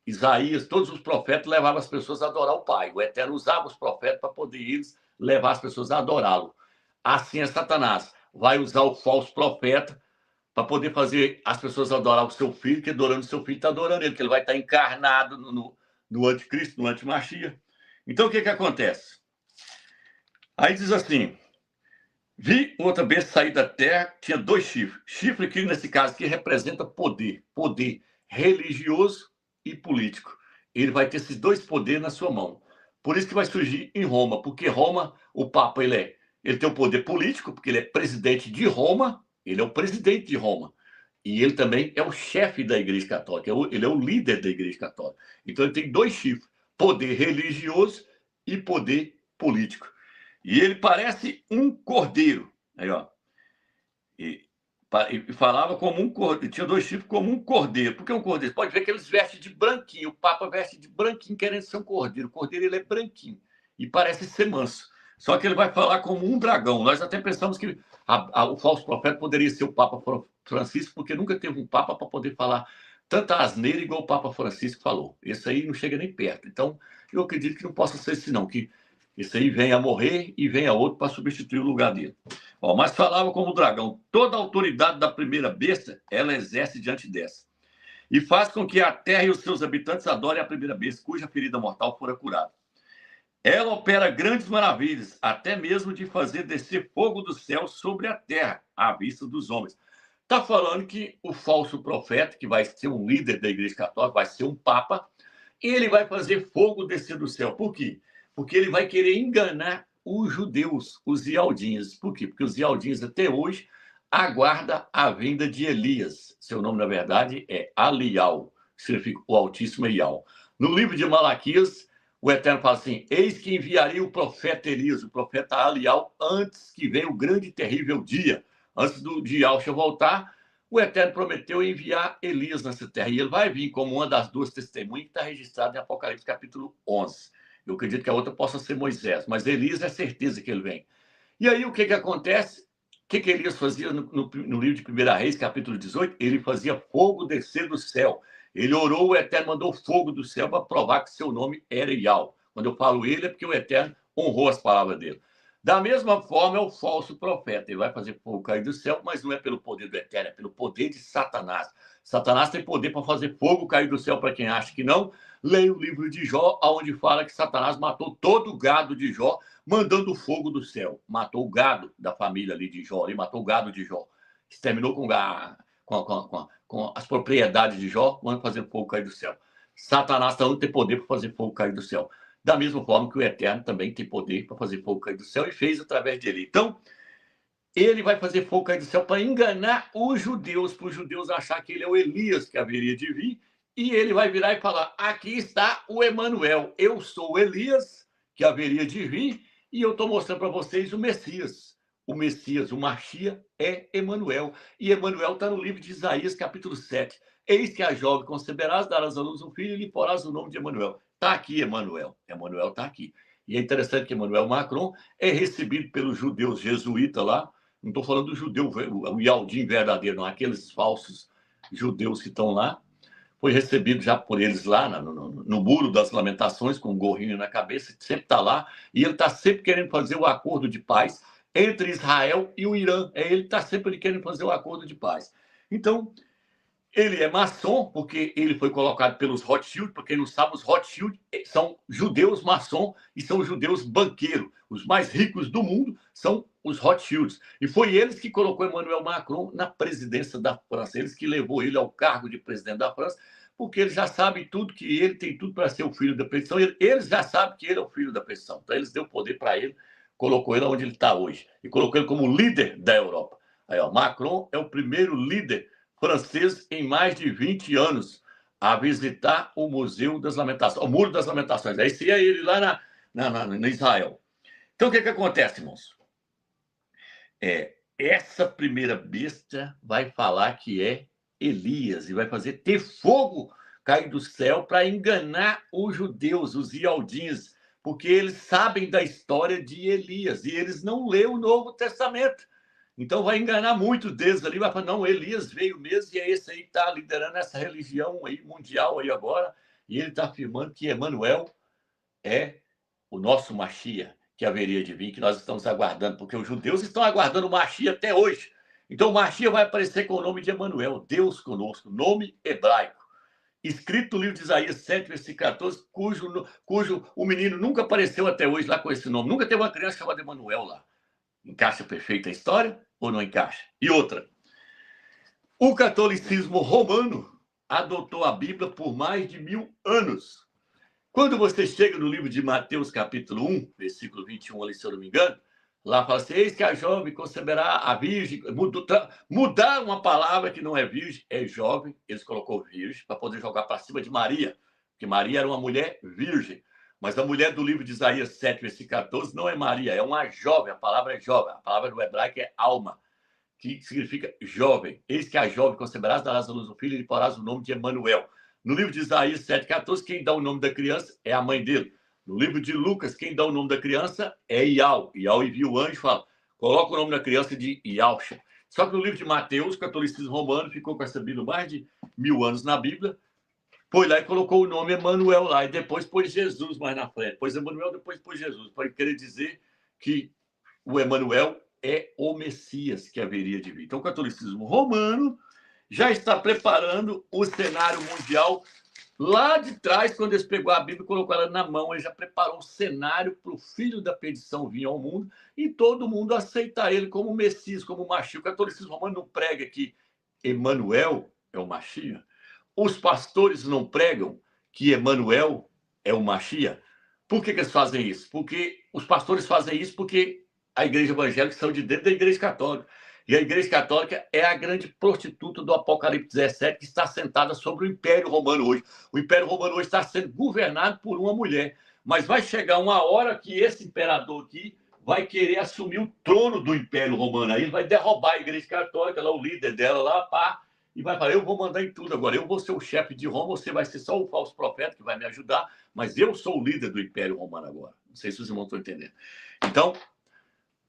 Isaías, todos os profetas levavam as pessoas a adorar o Pai. O Eterno usava os profetas para poder eles levar as pessoas a adorá-lo. Assim é Satanás. Vai usar o falso profeta para poder fazer as pessoas adorar o seu filho, que adorando o seu filho está adorando ele, que ele vai estar encarnado no anticristo, no antimachia. Então, o que acontece? Aí diz assim, vi outra besta sair da terra, tinha 2 chifres. Chifre que, nesse caso aqui, representa poder. Poder religioso e político. Ele vai ter esses 2 poderes na sua mão. Por isso que vai surgir em Roma, porque Roma, o Papa, ele tem o poder político, porque ele é presidente de Roma, ele é o presidente de Roma. E ele também é o chefe da Igreja Católica, ele é o líder da Igreja Católica. Então ele tem 2 chifres, poder religioso e poder político. E ele parece um cordeiro. Aí, ó. E falava como um cordeiro. Tinha 2 chifres como um cordeiro. Por que um cordeiro? Você pode ver que eles vestem de branquinho. O Papa veste de branquinho, querendo ser um cordeiro. O cordeiro ele é branquinho. E parece ser manso. Só que ele vai falar como um dragão. Nós até pensamos que o falso profeta poderia ser o Papa Francisco, porque nunca teve um Papa para poder falar tanta asneira igual o Papa Francisco falou. Esse aí não chega nem perto. Então, eu acredito que não possa ser esse não, que esse aí venha a morrer e venha outro para substituir o lugar dele. Ó, mas falava como dragão, toda a autoridade da primeira besta, ela exerce diante dessa. E faz com que a terra e os seus habitantes adorem a primeira besta, cuja ferida mortal fora curada. Ela opera grandes maravilhas, até mesmo de fazer descer fogo do céu sobre a terra, à vista dos homens. Está falando que o falso profeta, que vai ser um líder da Igreja Católica, vai ser um papa, e ele vai fazer fogo descer do céu. Por quê? Porque ele vai querer enganar os judeus, os ialdinhos. Por quê? Porque os ialdinhos até hoje aguardam a vinda de Elias. Seu nome, na verdade, é Alial, que significa o Altíssimo Ial. No livro de Malaquias, o Eterno fala assim: eis que enviaria o profeta Elias, o profeta Alial, antes que venha o grande e terrível dia. Antes do dia Alxa voltar, o Eterno prometeu enviar Elias nessa terra. E ele vai vir como uma das duas testemunhas que está registrada em Apocalipse capítulo 11. Eu acredito que a outra possa ser Moisés, mas Elias é certeza que ele vem. E aí o que acontece? O que Elias fazia no livro de 1 Reis, capítulo 18? Ele fazia fogo descer do céu. Ele orou, o Eterno mandou fogo do céu para provar que seu nome era Ial. Quando eu falo ele, é porque o Eterno honrou as palavras dele. Da mesma forma, é o falso profeta. Ele vai fazer fogo cair do céu, mas não é pelo poder do Eterno, é pelo poder de Satanás. Satanás tem poder para fazer fogo cair do céu, para quem acha que não. Leia o livro de Jó, onde fala que Satanás matou todo o gado de Jó, mandando fogo do céu. Matou o gado da família ali de Jó, ele matou o gado de Jó. Exterminou com as propriedades de Jó, quando fazendo fogo cair do céu. Satanás também tem poder para fazer fogo cair do céu. Da mesma forma que o Eterno também tem poder para fazer fogo cair do céu e fez através dele. Então, ele vai fazer fogo cair do céu para enganar os judeus, para os judeus achar que ele é o Elias que haveria de vir, e ele vai virar e falar: aqui está o Emanuel, eu sou o Elias que haveria de vir, e eu estou mostrando para vocês o Messias. O Messias, o Machia, é Emanuel. E Emanuel está no livro de Isaías, capítulo 7. Eis que a jovem conceberás, darás à luz um filho e lhe porás o nome de Emanuel. Está aqui Emanuel. Emanuel está aqui. E é interessante que Emmanuel Macron é recebido pelos judeus jesuítas lá. Não estou falando do judeu, o Ialdim verdadeiro, não. Aqueles falsos judeus que estão lá. Foi recebido já por eles lá no Muro das Lamentações, com um gorrinho na cabeça, sempre está lá. E ele está sempre querendo fazer o acordo de paz entre Israel e o Irã. Ele está sempre querendo fazer o acordo de paz. Então, ele é maçom, porque ele foi colocado pelos Rothschild. Para quem não sabe, os Rothschild são judeus maçom e são judeus banqueiros. Os mais ricos do mundo são os Rothschilds. E foi eles que colocou Emmanuel Macron na presidência da França. Eles que levou ele ao cargo de presidente da França, porque eles já sabem tudo, que ele tem tudo para ser o filho da perdição. Eles já sabem que ele é o filho da perdição. Então, eles deu poder para ele, colocou ele onde ele está hoje. E colocou ele como líder da Europa. Aí, ó, Macron é o primeiro líder francês em mais de 20 anos a visitar o Museu das Lamentações, o Muro das Lamentações. Aí seria ele lá na Israel. Então, o que acontece, irmãos? Essa primeira besta vai falar que é Elias e vai fazer ter fogo cair do céu para enganar os judeus, os ialdins, porque eles sabem da história de Elias e eles não lêem o Novo Testamento. Então vai enganar muito deles ali, vai falar: não, Elias veio mesmo e é esse aí que está liderando essa religião aí mundial aí agora, e ele está afirmando que Emanuel é o nosso Machia, que haveria de vir, que nós estamos aguardando, porque os judeus estão aguardando o Machia até hoje. Então o Machia vai aparecer com o nome de Emanuel, Deus conosco, nome hebraico, escrito no livro de Isaías 7, versículo 14, cujo o menino nunca apareceu até hoje lá com esse nome, nunca teve uma criança chamada Emanuel lá. Encaixa perfeita a história ou não encaixa? E outra, o catolicismo romano adotou a Bíblia por mais de 1000 anos. Quando você chega no livro de Mateus, capítulo 1, versículo 21, ali, se eu não me engano, lá fala assim: eis que a jovem conceberá a virgem. Mudar uma palavra que não é virgem, é jovem, eles colocou virgem, para poder jogar para cima de Maria, porque Maria era uma mulher virgem. Mas a mulher do livro de Isaías 7, versículo 14, não é Maria, é uma jovem. A palavra é jovem. A palavra do hebraico é alma, que significa jovem. Eis que a jovem conceberás, darás à luz um filho e lhe porás o nome de Emanuel. No livro de Isaías 7, 14, quem dá o nome da criança é a mãe dele. No livro de Lucas, quem dá o nome da criança é Iau. Iau envia o anjo e fala, coloca o nome da criança de Iauxa. Só que no livro de Mateus, o catolicismo romano ficou com essa Bíblia mais de 1000 anos na Bíblia, foi lá e colocou o nome Emanuel lá, e depois pôs Jesus mais na frente. Pôs Emanuel, depois pôs Jesus, para querer dizer que o Emanuel é o Messias que haveria de vir. Então, o catolicismo romano já está preparando o cenário mundial. Lá de trás, quando eles pegou a Bíblia e colocou ela na mão, ele já preparou um cenário para o filho da perdição vir ao mundo e todo mundo aceitar ele como Messias, como Machia. O catolicismo romano não prega que Emanuel é o Machia. Os pastores não pregam que Emanuel é o Machia. Por que eles fazem isso? Porque os pastores fazem isso porque a igreja evangélica saiu de dentro da igreja católica. E a igreja católica é a grande prostituta do Apocalipse 17, que está sentada sobre o Império Romano hoje. O Império Romano hoje está sendo governado por uma mulher. Mas vai chegar uma hora que esse imperador aqui vai querer assumir o trono do Império Romano. Aí ele vai derrubar a igreja católica, lá, o líder dela lá, pá, e vai falar, eu vou mandar em tudo agora. Eu vou ser o chefe de Roma, você vai ser só o falso profeta que vai me ajudar, mas eu sou o líder do Império Romano agora. Não sei se os irmãos estão entendendo. Então,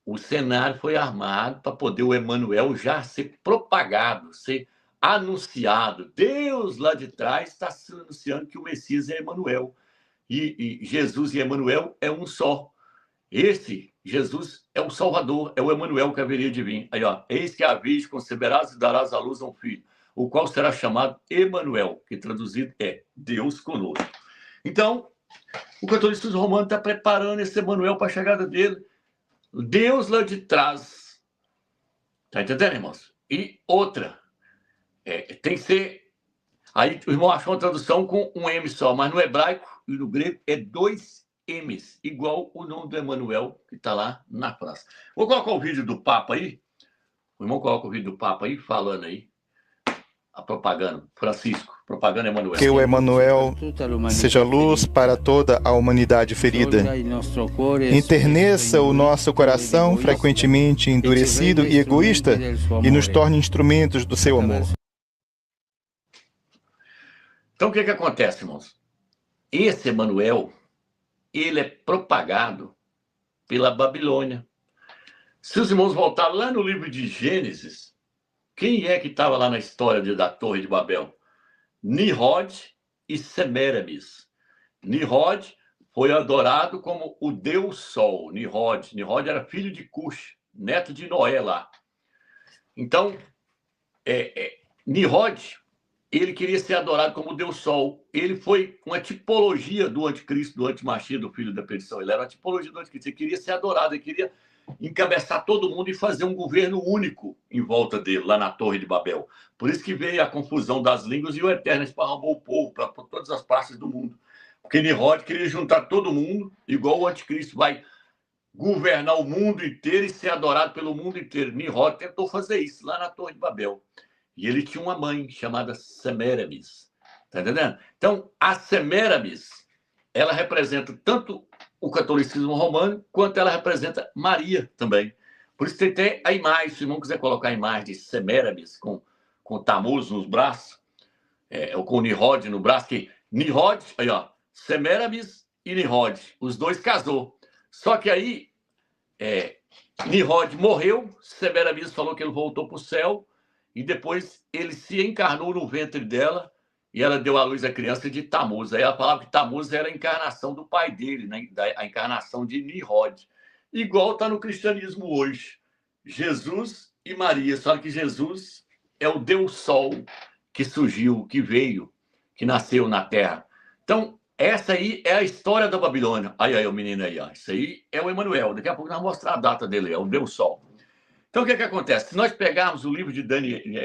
o cenário foi armado para poder o Emanuel já ser propagado, ser anunciado. Deus lá de trás está anunciando que o Messias é Emanuel. E Jesus e Emanuel é um só. Esse Jesus é o Salvador, é o Emanuel que haveria de vir. Aí, ó, eis que a virgem conceberás e darás à luz a um filho, o qual será chamado Emanuel, que traduzido é Deus conosco. Então, o catolicismo romano está preparando esse Emanuel para a chegada dele. Deus lá de trás. Tá entendendo, irmãos? E outra, tem que ser... Aí o irmão achou uma tradução com um M só, mas no hebraico e no grego é 2 M's, igual o nome do Emanuel, que está lá na praça. Vou colocar o vídeo do Papa aí. O irmão coloca o vídeo do Papa aí, falando aí. A propaganda. Francisco, propaganda Emanuel. Que o Emanuel seja luz para toda a humanidade ferida. Enterneça o nosso coração, frequentemente endurecido e egoísta, e nos torne instrumentos do seu amor. Então, o que acontece, irmãos? Esse Emanuel, ele é propagado pela Babilônia. Se os irmãos voltarem lá no livro de Gênesis, quem é que estava lá na história da Torre de Babel? Nimrod e Semiramis. Nimrod foi adorado como o Deus Sol. Nimrod era filho de Cush, neto de Noé lá. Então, Nimrod, ele queria ser adorado como o Deus Sol. Ele foi uma tipologia do anticristo, do antimachia, do filho da perdição. Ele era uma tipologia do anticristo. Ele queria ser adorado, ele queria encabeçar todo mundo e fazer um governo único em volta dele, lá na Torre de Babel. Por isso que veio a confusão das línguas e o Eterno esparramou o povo para todas as partes do mundo. Porque Nimrod queria juntar todo mundo, igual o anticristo vai governar o mundo inteiro e ser adorado pelo mundo inteiro. Nimrod tentou fazer isso lá na Torre de Babel. E ele tinha uma mãe chamada Semiramis. Tá entendendo? Então, a Semiramis, ela representa tanto o catolicismo romano, quanto ela representa Maria também. Por isso tem até a imagem, se o irmão quiser colocar a imagem de Semiramis com Tamuz nos braços, ou com Nimrod no braço, que Nimrod, aí ó, Semiramis e Nimrod, os dois casou. Só que aí, Nimrod morreu, Semiramis falou que ele voltou para o céu, e depois ele se encarnou no ventre dela, e ela deu à luz a criança de Tamuz. Aí ela falava que Tamuz era a encarnação do pai dele, né? A encarnação de Nimrod. Igual está no cristianismo hoje. Jesus e Maria. Só que Jesus é o Deus Sol que surgiu, que veio, que nasceu na Terra. Então, essa aí é a história da Babilônia. Aí, o menino aí, ó. Isso aí é o Emanuel. Daqui a pouco nós vamos mostrar a data dele. É o Deus Sol. Então, o que acontece? Se nós pegarmos o livro de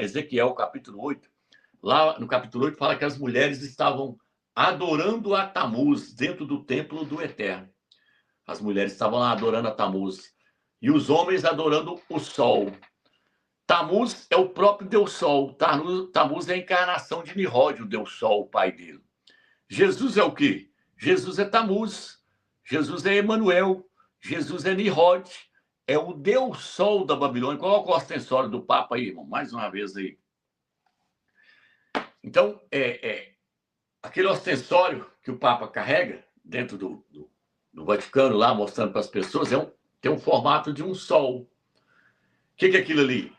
Ezequiel, capítulo 8, lá no capítulo 8 fala que as mulheres estavam adorando a Tamuz dentro do templo do Eterno. As mulheres estavam lá adorando a Tamuz. E os homens adorando o Sol. Tamuz é o próprio Deus Sol. Tamuz é a encarnação de Nimrod, o Deus Sol, o pai dele. Jesus é o quê? Jesus é Tamuz. Jesus é Emanuel. Jesus é Nimrod. É o Deus Sol da Babilônia. Coloca o ostensório do Papa aí, irmão. Mais uma vez aí. Então, aquele ostensório que o Papa carrega dentro no Vaticano, lá mostrando para as pessoas, tem um formato de um sol. O que é aquilo ali?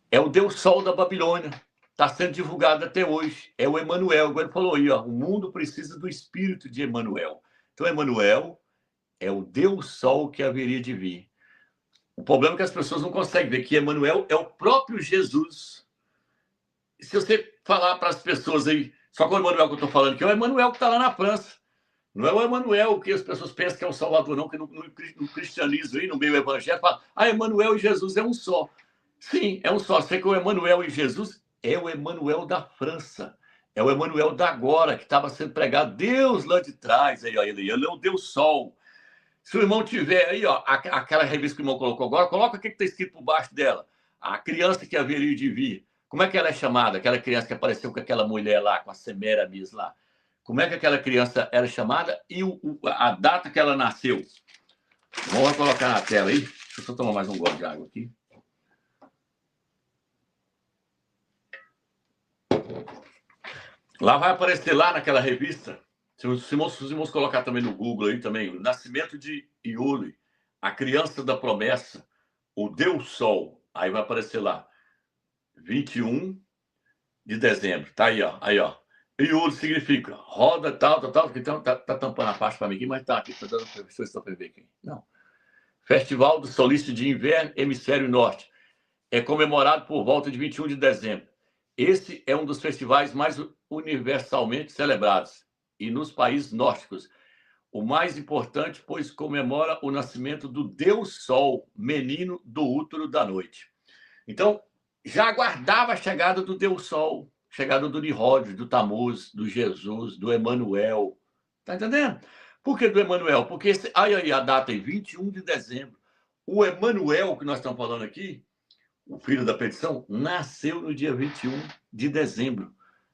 É o Deus Sol da Babilônia. Está sendo divulgado até hoje. É o Emanuel. Agora ele falou aí, ó, o mundo precisa do espírito de Emanuel. Então, Emanuel é o Deus Sol que haveria de vir. O problema é que as pessoas não conseguem ver que Emanuel é o próprio Jesus. Se você falar para as pessoas aí, só com o Emanuel que eu estou falando, que é o Emanuel que está lá na França. Não é o Emanuel que as pessoas pensam que é o Salvador, não, que no cristianismo, aí, no meio evangélico, fala, Emanuel e Jesus é um só. Sim, é um só. Sei que o Emanuel e Jesus é o Emanuel da França. É o Emanuel da agora, que estava sendo pregado. Deus lá de trás, aí, ó, ele é o Deus Sol. Se o irmão tiver aí, ó, aquela revista que o irmão colocou agora, coloca o que está escrito por baixo dela. A criança que haveria de vir. Como é que ela é chamada? Aquela criança que apareceu com aquela mulher lá, com a Semiramis lá. Como é que aquela criança era chamada e a data que ela nasceu. Vamos colocar na tela aí. Deixa eu só tomar mais um gole de água aqui. Lá vai aparecer lá naquela revista, se os irmãos colocar também no Google aí também, o nascimento de Iule, a criança da promessa, o Deus Sol, aí vai aparecer lá, 21 de dezembro, tá aí, ó, Iule significa roda, tal, que tá tampando a parte para mim aqui, mas tá aqui, tá dando, deixa eu ver aqui, não. Festival do Solício de Inverno, Hemisfério Norte, é comemorado por volta de 21 de dezembro. Esse é um dos festivais mais universalmente celebrados e nos países nórdicos. O mais importante, pois comemora o nascimento do Deus Sol, menino do útero da noite. Então, já aguardava a chegada do Deus Sol, chegada do Nihod, do Tamuz, do Jesus, do Emanuel. Tá entendendo? Por que do Emanuel? Porque aí a data é 21 de dezembro. O Emanuel que nós estamos falando aqui, o filho da perdição, nasceu no dia 21 de dezembro.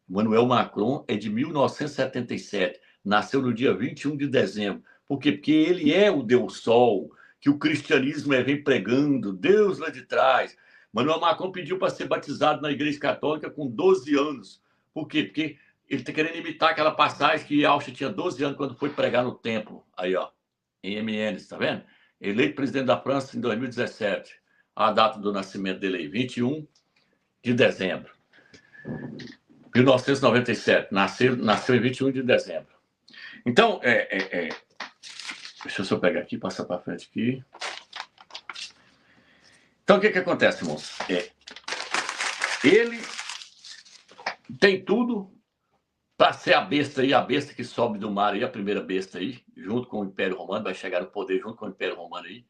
Emmanuel Macron é de 1977. Nasceu no dia 21 de dezembro. Por quê? Porque ele é o Deus Sol, que o cristianismo vem pregando, Deus lá de trás. Emmanuel Macron pediu para ser batizado na Igreja Católica com 12 anos. Por quê? Porque ele está querendo imitar aquela passagem que Auschwitz tinha 12 anos quando foi pregar no templo. Aí, ó, em MN, está vendo? Eleito presidente da França em 2017. A data do nascimento dele aí, 21 de dezembro. 1997. Nasceu em 21 de dezembro. Então, deixa eu só pegar aqui, passar para frente aqui. Então, o que acontece, irmãos? Ele tem tudo para ser a besta aí, a besta que sobe do mar aí, a primeira besta aí, junto com o Império Romano, vai chegar no poder junto com o Império Romano aí.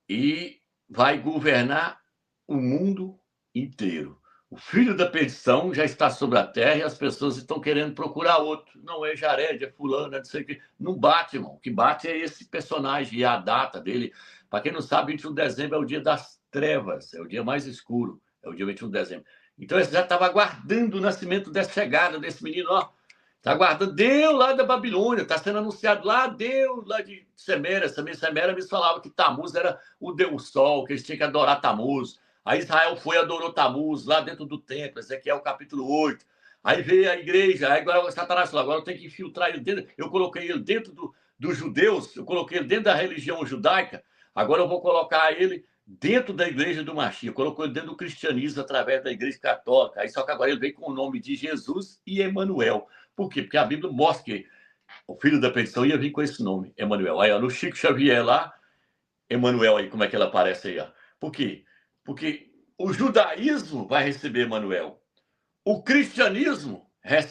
E vai governar o mundo inteiro. O filho da perdição já está sobre a terra e as pessoas estão querendo procurar outro. Não é Jared, é fulano, é não sei o que. Não bate, irmão. O que bate é esse personagem e a data dele. Para quem não sabe, 21 de dezembro é o dia das trevas, é o dia mais escuro, é o dia 21 de dezembro. Então, ele já estava aguardando o nascimento dessa chegada desse menino, ó. Está aguardando, Deus lá da Babilônia, está sendo anunciado lá, Deus lá de Semera. Semera me falava que Tamuz era o Deus Sol, que eles tinham que adorar Tamuz. Aí Israel foi e adorou Tamuz lá dentro do templo, Ezequiel capítulo 8. Aí veio a igreja, aí agora o Satanás falou, agora eu tenho que infiltrar ele dentro. Eu coloquei ele dentro dos judeus, eu coloquei ele dentro da religião judaica, agora eu vou colocar ele dentro da igreja do Mashiach, colocou ele dentro do cristianismo através da igreja católica. Aí só que agora ele veio com o nome de Jesus e Emanuel. Por quê? Porque a Bíblia mostra que o filho da perdição ia vir com esse nome, Emanuel. Aí, ó, no Chico Xavier lá, Emanuel aí, como é que ele aparece aí, ó. Por quê? Porque o judaísmo vai receber Emanuel. O cristianismo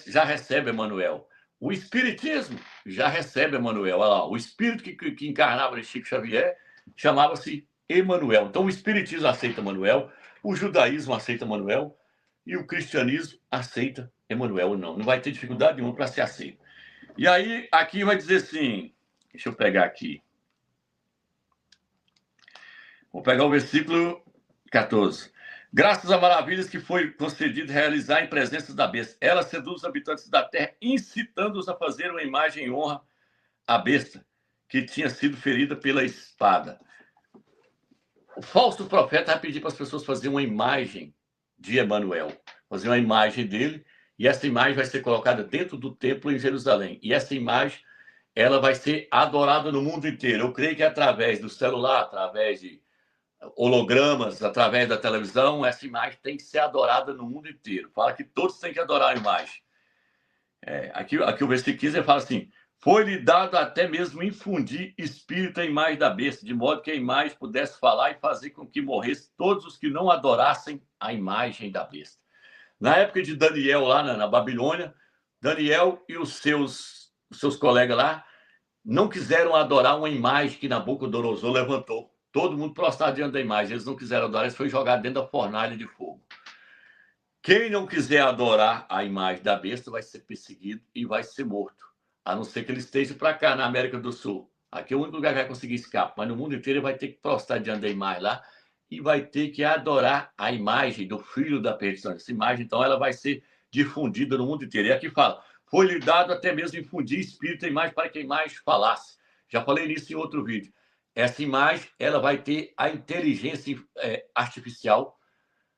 já recebe Emanuel. O espiritismo já recebe Emanuel. Olha lá, o espírito que encarnava em Chico Xavier chamava-se Emanuel. Então, o espiritismo aceita Emanuel, o judaísmo aceita Emanuel e o cristianismo aceita Emanuel. Não vai ter dificuldade nenhuma para ser aceito. E aí, aqui vai dizer assim, deixa eu pegar aqui. Vou pegar o versículo 14. Graças a maravilhas que foi concedido realizar em presença da besta, ela seduz os habitantes da terra, incitando-os a fazer uma imagem em honra à besta, que tinha sido ferida pela espada. O falso profeta vai pedir para as pessoas fazerem uma imagem de Emanuel, fazer uma imagem dele, e essa imagem vai ser colocada dentro do templo em Jerusalém. E essa imagem ela vai ser adorada no mundo inteiro. Eu creio que através do celular, através de hologramas, através da televisão, essa imagem tem que ser adorada no mundo inteiro. Fala que todos têm que adorar a imagem. Aqui o versículo 15 fala assim: foi-lhe dado até mesmo infundir espírito à imagem da besta, de modo que a imagem pudesse falar e fazer com que morressem todos os que não adorassem a imagem da besta. Na época de Daniel, lá na Babilônia, Daniel e os seus colegas lá não quiseram adorar uma imagem que Nabucodonosor levantou. Todo mundo prostrado diante da imagem. Eles não quiseram adorar, eles foram jogados dentro da fornalha de fogo. Quem não quiser adorar a imagem da besta vai ser perseguido e vai ser morto. A não ser que ele esteja para cá, na América do Sul. Aqui é o único lugar que vai conseguir escapar. Mas no mundo inteiro ele vai ter que prostrar diante da imagem lá e vai ter que adorar a imagem do filho da perdição. Essa imagem, então, ela vai ser difundida no mundo inteiro. E aqui fala: foi-lhe dado até mesmo infundir espírito à imagem para que a imagem falasse. Já falei nisso em outro vídeo. Essa imagem, ela vai ter a inteligência artificial,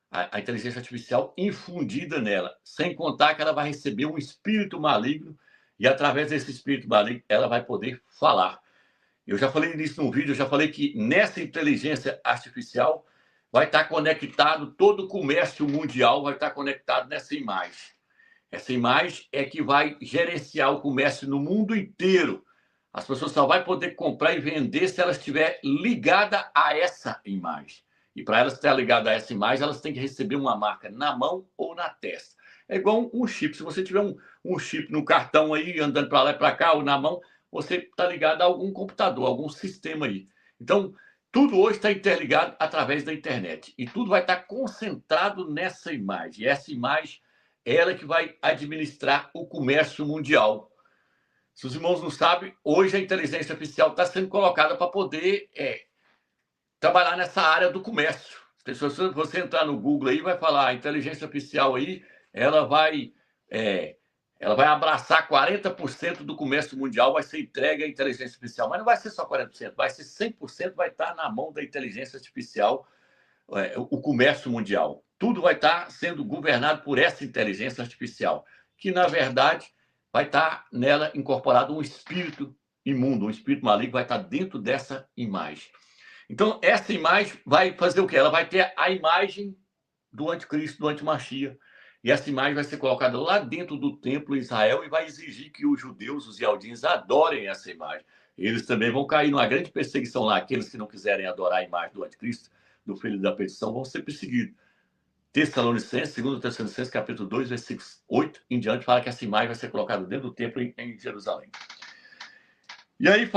a inteligência artificial infundida nela, sem contar que ela vai receber um espírito maligno e, através desse espírito maligno, ela vai poder falar. Eu já falei nisso num vídeo, eu já falei que nessa inteligência artificial vai estar conectado todo o comércio mundial, vai estar conectado nessa imagem. Essa imagem é que vai gerenciar o comércio no mundo inteiro. As pessoas só vão poder comprar e vender se elas estiverem ligadas a essa imagem. E para elas estarem ligadas a essa imagem, elas têm que receber uma marca na mão ou na testa. É igual um chip. Se você tiver um chip no cartão aí, andando para lá e para cá, ou na mão, você está ligado a algum computador, algum sistema aí. Então, tudo hoje está interligado através da internet. E tudo vai estar concentrado nessa imagem. E essa imagem é ela que vai administrar o comércio mundial. Se os irmãos não sabem, hoje a inteligência artificial está sendo colocada para poder trabalhar nessa área do comércio. Se você entrar no Google aí, vai falar: a inteligência artificial aí, ela vai abraçar 40% do comércio mundial, vai ser entregue à inteligência artificial. Mas não vai ser só 40%, vai ser 100%, vai estar na mão da inteligência artificial, o comércio mundial. Tudo vai estar sendo governado por essa inteligência artificial, que, na verdade, vai estar nela incorporado um espírito imundo, um espírito maligno vai estar dentro dessa imagem. Então, essa imagem vai fazer o quê? Ela vai ter a imagem do anticristo, do antimachia. E essa imagem vai ser colocada lá dentro do templo em Israel e vai exigir que os judeus, os ialdins, adorem essa imagem. Eles também vão cair numa grande perseguição lá. Aqueles que não quiserem adorar a imagem do anticristo, do filho da perdição, vão ser perseguidos. Tessalonicenses, 2 Tessalonicenses, capítulo 2, versículos 8 em diante, fala que essa imagem vai ser colocada dentro do templo em Jerusalém. E aí,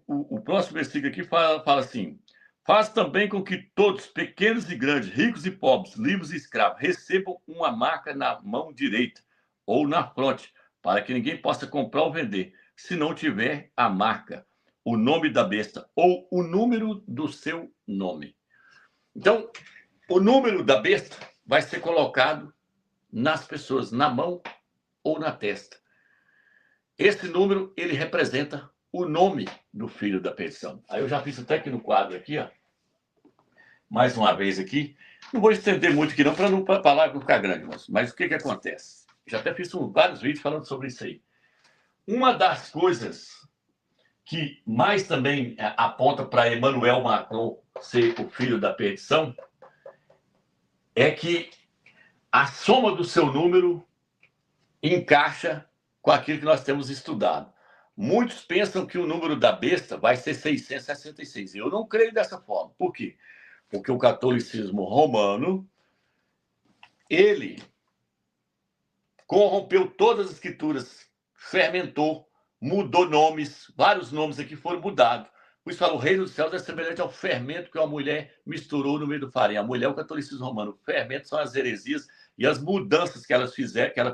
o próximo versículo aqui fala assim: faz também com que todos, pequenos e grandes, ricos e pobres, livres e escravos, recebam uma marca na mão direita ou na fronte, para que ninguém possa comprar ou vender, se não tiver a marca, o nome da besta ou o número do seu nome. Então, o número da besta vai ser colocado nas pessoas, na mão ou na testa. Esse número, ele representa o nome do filho da perdição. Aí eu já fiz até aqui no quadro, aqui, ó. Mais uma vez aqui. Não vou estender muito aqui não, para não falar que ficar grande, moço. Mas o que acontece? Já até fiz vários vídeos falando sobre isso aí. Uma das coisas que mais também aponta para Emmanuel Macron ser o filho da perdição é que a soma do seu número encaixa com aquilo que nós temos estudado. Muitos pensam que o número da besta vai ser 666. Eu não creio dessa forma. Por quê? Porque o catolicismo romano, ele corrompeu todas as escrituras, fermentou, mudou nomes, vários nomes aqui foram mudados. Por isso fala: o reino dos céus é semelhante ao fermento que uma mulher misturou no meio do farinha. A mulher é o catolicismo romano. O fermento são as heresias e as mudanças que ela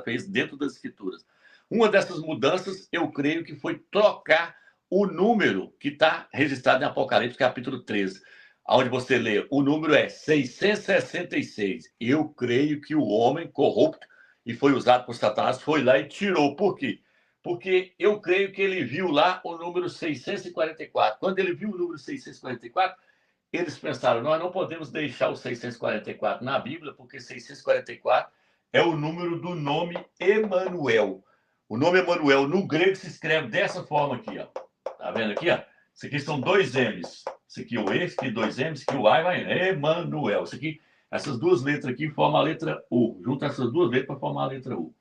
fez dentro das escrituras. Uma dessas mudanças, eu creio que foi trocar o número que está registrado em Apocalipse, capítulo 13, onde você lê, o número é 666. Eu creio que o homem corrupto, e foi usado por Satanás, foi lá e tirou. Por quê? Porque eu creio que ele viu lá o número 644. Quando ele viu o número 644, eles pensaram: nós não podemos deixar o 644 na Bíblia, porque 644 é o número do nome Emanuel. O nome Emanuel no grego se escreve dessa forma aqui, ó. Tá vendo aqui, ó? Isso aqui são 2 M's. Isso aqui o E, isso aqui 2 M's, isso aqui o A e vai Emanuel. Isso aqui, essas 2 letras aqui formam a letra U. Junta essas 2 letras para formar a letra U.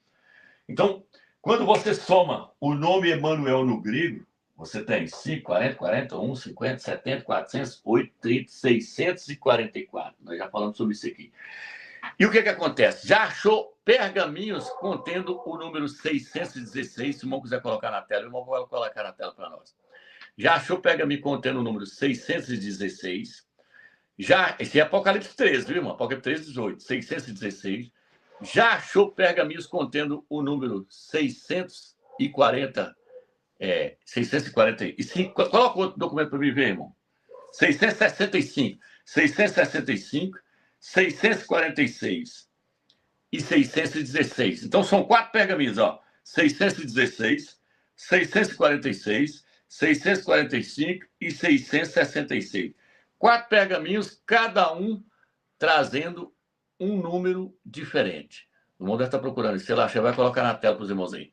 Então, quando você soma o nome Emanuel no grego, você tem 5, 40, 41, 50, 70, 400, 8, 30, 644. Nós já falamos sobre isso aqui. E o que acontece? Já achou pergaminhos contendo o número 616? Se o irmão quiser colocar na tela, o irmão vai colocar na tela para nós. Já achou pergaminho contendo o número 616? Esse é Apocalipse 13, viu, irmão? Apocalipse 13, 18. 616. Já achou pergaminhos contendo o número 640? 645. Coloca outro documento para mim ver, irmão. 665. 665, 646 e 616. Então, são 4 pergaminhos, ó. 616, 646, 645 e 666. 4 pergaminhos, cada um trazendo um número diferente. O irmão deve estar procurando isso. Sei lá, você vai colocar na tela para os irmãos aí.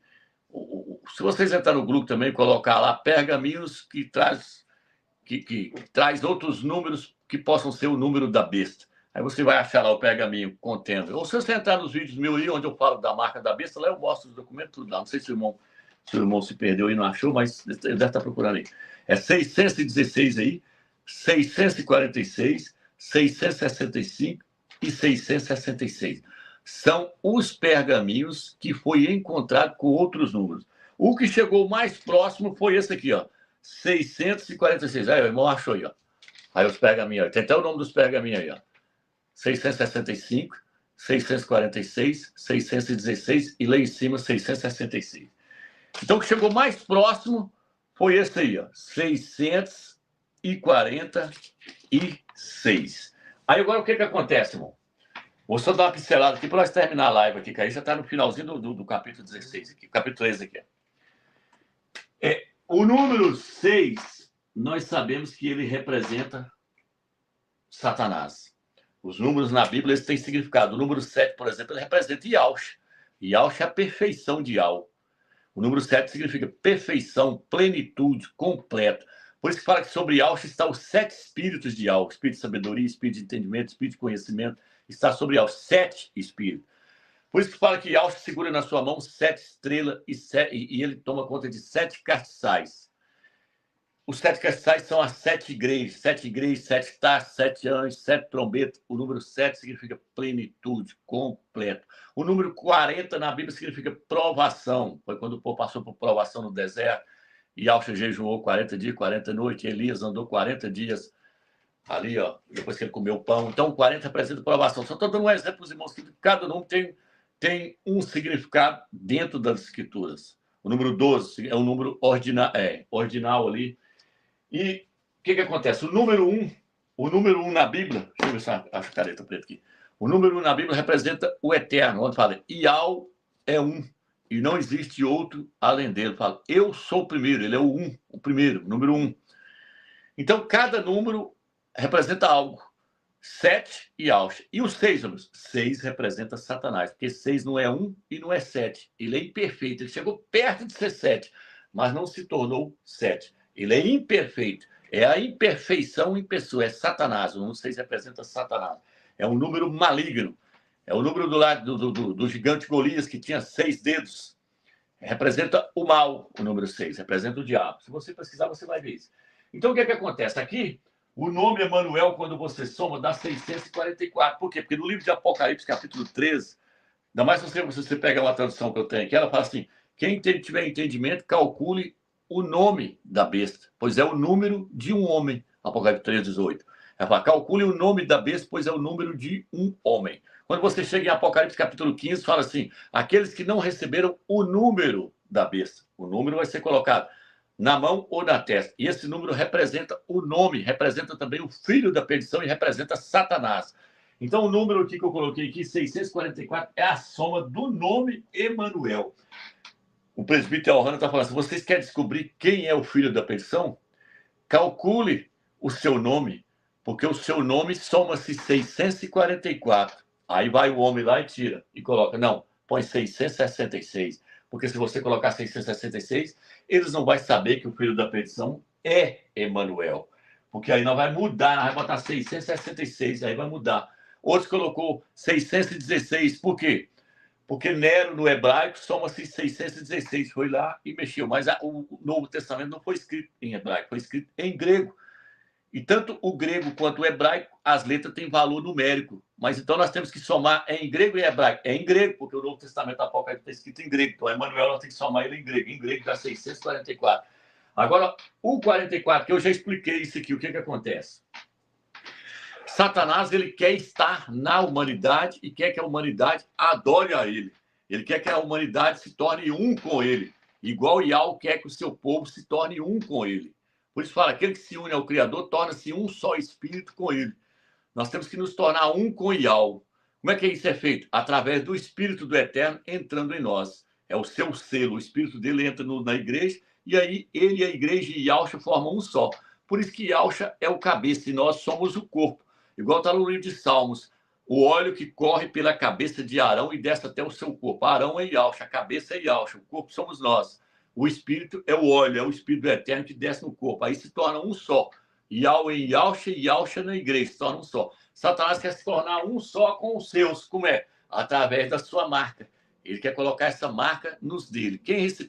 Se vocês entrarem no grupo também e colocar lá pergaminhos que traz outros números que possam ser o número da besta. Aí você vai achar lá o pergaminho contendo. Ou se você entrar nos vídeos meus aí, onde eu falo da marca da besta, lá eu mostro os documentos tudo lá. Não sei se o irmão se perdeu e não achou, mas ele deve estar procurando aí. É 616 aí, 646, 665 e 666. São os pergaminhos que foi encontrado com outros números. O que chegou mais próximo foi esse aqui, ó. 646. Aí o irmão achou aí, ó. Aí os pergaminhos, ó. Tem até o nome dos pergaminhos aí, ó. 665, 646, 616 e lá em cima 666. Então o que chegou mais próximo foi esse aí, ó. 646. Aí agora o que acontece, irmão? Vou só dar uma pincelada aqui para nós terminar a live aqui, que aí já está no finalzinho do capítulo 16 aqui, capítulo 13 aqui. O número 6, nós sabemos que ele representa Satanás. Os números na Bíblia, eles têm significado. O número 7, por exemplo, ele representa Yahshua. Yahshua é a perfeição de Yahweh. O número 7 significa perfeição, plenitude, completo. Por isso que fala que sobre Yahshua está os 7 espíritos de Yahweh. Espírito de sabedoria, espírito de entendimento, espírito de conhecimento. Está sobre Yahweh, 7 espíritos. Por isso que fala que Yahshua segura na sua mão 7 estrelas e ele toma conta de 7 castiçais. Os 7 castiçais são as 7 igrejas, 7 taças, 7 anjos, 7 trombetas. O número 7 significa plenitude, completo. O número 40 na Bíblia significa provação. Foi quando o povo passou por provação no deserto. Yahshua jejuou 40 dias, 40 noites. Elias andou 40 dias ali, ó, depois que ele comeu o pão. Então, 40 representa provação. Só estou dando um exemplo para os irmãos que cada número tem um significado dentro das escrituras. O número 12 é um número ordinal ali. E o que acontece? O número 1 na Bíblia, deixa eu ver se acho a caneta preta aqui. O número 1 na Bíblia representa o eterno, onde fala, Yahweh é um, e não existe outro além dele. Fala, eu sou o primeiro, ele é o primeiro, número 1. Então, cada número representa algo. 7 e Yahshua. E os 6, homens? 6 representa Satanás, porque 6 não é 1 e não é 7. Ele é imperfeito, ele chegou perto de ser 7, mas não se tornou 7. Ele é imperfeito. É a imperfeição em pessoa. É Satanás. O número 6 representa Satanás. É um número maligno. É o número do lado do gigante Golias, que tinha 6 dedos. Representa o mal, o número 6. Representa o diabo. Se você pesquisar, você vai ver isso. Então, o que acontece? Aqui, o nome Emanuel, quando você soma, dá 644. Por quê? Porque no livro de Apocalipse, capítulo 13, ainda mais se você pega uma tradução que eu tenho aqui, ela fala assim, quem tiver entendimento, calcule o nome da besta, pois é o número de um homem. Apocalipse 3, 18. Ela fala, calcule o nome da besta, pois é o número de um homem. Quando você chega em Apocalipse capítulo 15, fala assim, aqueles que não receberam o número da besta. O número vai ser colocado na mão ou na testa. E esse número representa o nome, representa também o filho da perdição e representa Satanás. Então, o número aqui que eu coloquei aqui, 644, é a soma do nome Emanuel. O presbítero Elrana está falando assim, vocês querem descobrir quem é o filho da perdição? Calcule o seu nome, porque o seu nome soma-se 644. Aí vai o homem lá e tira, e coloca, não, põe 666. porque se você colocar 666, eles não vão saber que o filho da perdição é Emanuel. Porque aí nós vai mudar, nós vai botar 666, aí vai mudar. Outros colocou 616, por quê? Porque Nero, no hebraico, soma-se 616, foi lá e mexeu. Mas o Novo Testamento não foi escrito em hebraico, foi escrito em grego. E tanto o grego quanto o hebraico, as letras têm valor numérico. Mas então nós temos que somar em grego e hebraico. É em grego, porque o Novo Testamento Apocalipse está escrito em grego. Então, Emanuel, nós temos que somar ele em grego. Em grego dá 644. Agora, o 44, que eu já expliquei isso aqui, o que acontece? Satanás, ele quer estar na humanidade e quer que a humanidade adore a ele. Ele quer que a humanidade se torne um com ele. Igual Yahweh quer que o seu povo se torne um com ele. Por isso fala, aquele que se une ao Criador torna-se um só espírito com ele. Nós temos que nos tornar um com Yahweh. Como é que isso é feito? Através do Espírito do Eterno entrando em nós. É o seu selo, o Espírito dele entra na igreja e aí ele, a igreja e Yahshua formam um só. Por isso que Yahshua é o cabeça e nós somos o corpo. Igual está no livro de Salmos, o óleo que corre pela cabeça de Arão e desce até o seu corpo. Arão é Yahshua, a cabeça é Yahshua, o corpo somos nós. O Espírito é o óleo, é o Espírito Eterno que desce no corpo. Aí se torna um só. Yahweh em Yahshua e Yahshua na igreja, se torna um só. Satanás quer se tornar um só com os seus. Como é? Através da sua marca. Ele quer colocar essa marca nos dele.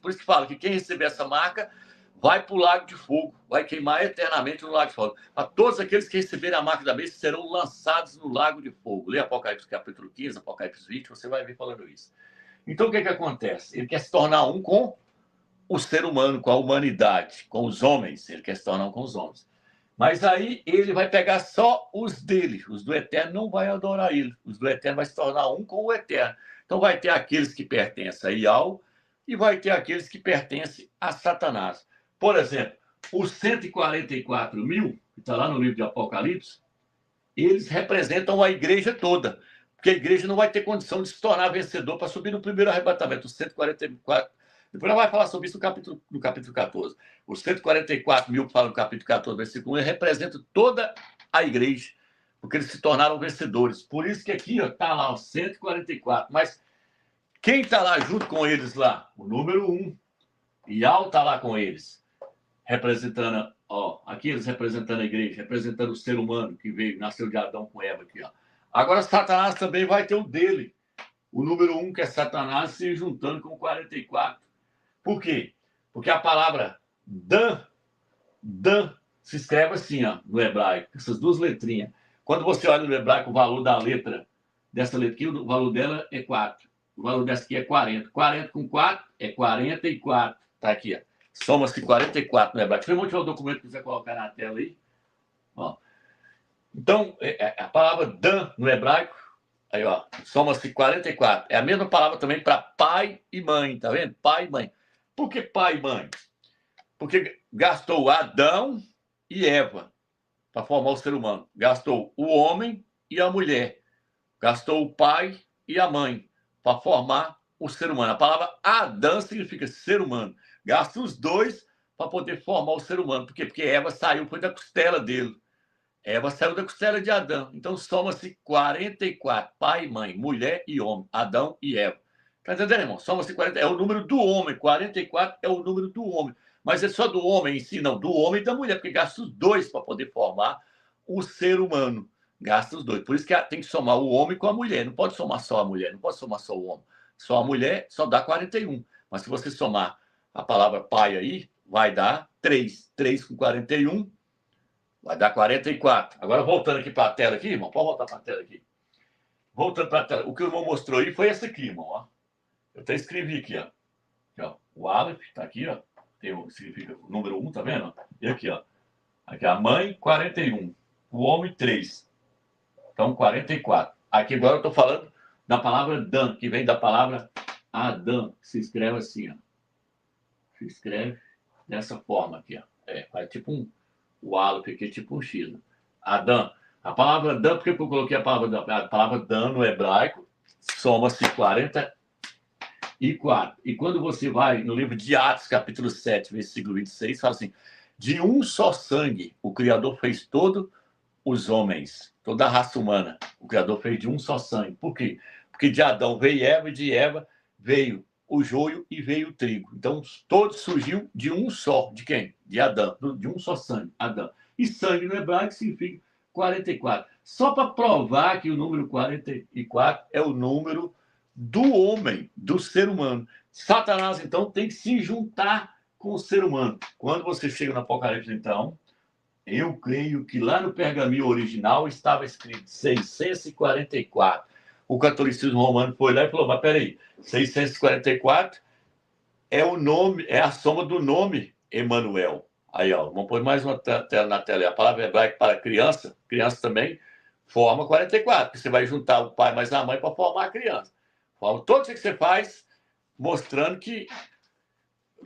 Por isso que fala que quem receber essa marca vai para o lago de fogo, vai queimar eternamente no lago de fogo. A todos aqueles que receberem a marca da besta serão lançados no lago de fogo. Lê Apocalipse capítulo 15, Apocalipse 20, você vai ver falando isso. Então o que acontece? Ele quer se tornar um com o ser humano, com a humanidade, com os homens. Ele quer se tornar um com os homens. Mas aí ele vai pegar só os dele. Os do Eterno não vai adorar ele. Os do Eterno vai se tornar um com o Eterno. Então vai ter aqueles que pertencem a Yahweh e vai ter aqueles que pertencem a Satanás. Por exemplo, os 144 mil, que está lá no livro de Apocalipse, eles representam a igreja toda. Porque a igreja não vai ter condição de se tornar vencedor para subir no primeiro arrebatamento. Os 144. Depois nós vamos falar sobre isso no capítulo 14. Os 144 mil que falam no capítulo 14, versículo 1, eles representam toda a igreja, porque eles se tornaram vencedores. Por isso que aqui está lá os 144. Mas quem está lá junto com eles lá? O número 1. Yahweh está lá com eles. Representando, aqui eles representando a igreja, representando o ser humano que veio, nasceu de Adão com Eva aqui, ó. Agora Satanás também vai ter o dele. O número 1, que é Satanás, se juntando com o 44. Por quê? Porque a palavra Dan se escreve assim, ó, no hebraico, essas duas letrinhas. Quando você olha no hebraico o valor da letra, dessa letra aqui, o valor dela é 4. O valor dessa aqui é 40. 40 com 4 é 44. Tá aqui, ó. Soma-se 44 no hebraico. Deixa eu mostrar o documento que você vai colocar na tela aí. Ó. Então, a palavra Dan no hebraico, aí, ó, soma-se 44. É a mesma palavra também para pai e mãe, tá vendo? Pai e mãe. Por que pai e mãe? Porque gastou Adão e Eva para formar o ser humano. Gastou o homem e a mulher. Gastou o pai e a mãe para formar o ser humano. A palavra Adão significa ser humano. Gasta os dois para poder formar o ser humano. Por quê? Porque Eva saiu, foi da costela dele. Eva saiu da costela de Adão. Então, soma-se 44. Pai e mãe, mulher e homem. Adão e Eva. Está entendendo, irmão? Soma-se 40. É o número do homem. 44 é o número do homem. Mas é só do homem em si, não. Do homem e da mulher. Porque gasta os dois para poder formar o ser humano. Gasta os dois. Por isso que tem que somar o homem com a mulher. Não pode somar só a mulher. Não pode somar só o homem. Só a mulher só dá 41. Mas se você somar a palavra pai aí, vai dar 3. 3 com 41 vai dar 44. Agora, voltando aqui para a tela aqui, irmão. Pode voltar para a tela aqui. Voltando para a tela. O que o irmão mostrou aí foi esse aqui, irmão. Ó. Eu até escrevi aqui, ó. Aqui, ó. O Aleph está aqui, ó. Tem o que significa o número 1, tá vendo? E aqui, ó. Aqui, a mãe, 41. O homem, 3. Então, 44. Aqui agora eu estou falando da palavra Dan, que vem da palavra Adão. Se escreve assim, ó. Se escreve dessa forma aqui, ó. Faz tipo o Aleph aqui, tipo um X. Né? Adão. A palavra Dan, por que eu coloquei a palavra Dan? A palavra Dan no hebraico soma-se 44. E quando você vai no livro de Atos, capítulo 7, versículo 26, fala assim: de um só sangue o Criador fez todos os homens, toda a raça humana. O Criador fez de um só sangue. Por quê? Porque de Adão veio Eva e de Eva veio o joio e veio o trigo. Então, todos surgiu de um só. De quem? De Adão. De um só sangue, Adão. E sangue no hebraico significa 44. Só para provar que o número 44 é o número do homem, do ser humano. Satanás, então, tem que se juntar com o ser humano. Quando você chega no Apocalipse, então, eu creio que lá no pergaminho original estava escrito 644. O catolicismo romano foi lá e falou, mas peraí, 644 é o nome, é a soma do nome Emanuel. Aí, ó, vamos pôr mais uma tela na tela. A palavra hebraica para criança também forma 44, porque você vai juntar o pai mais a mãe para formar a criança. Forma tudo isso que você faz, mostrando que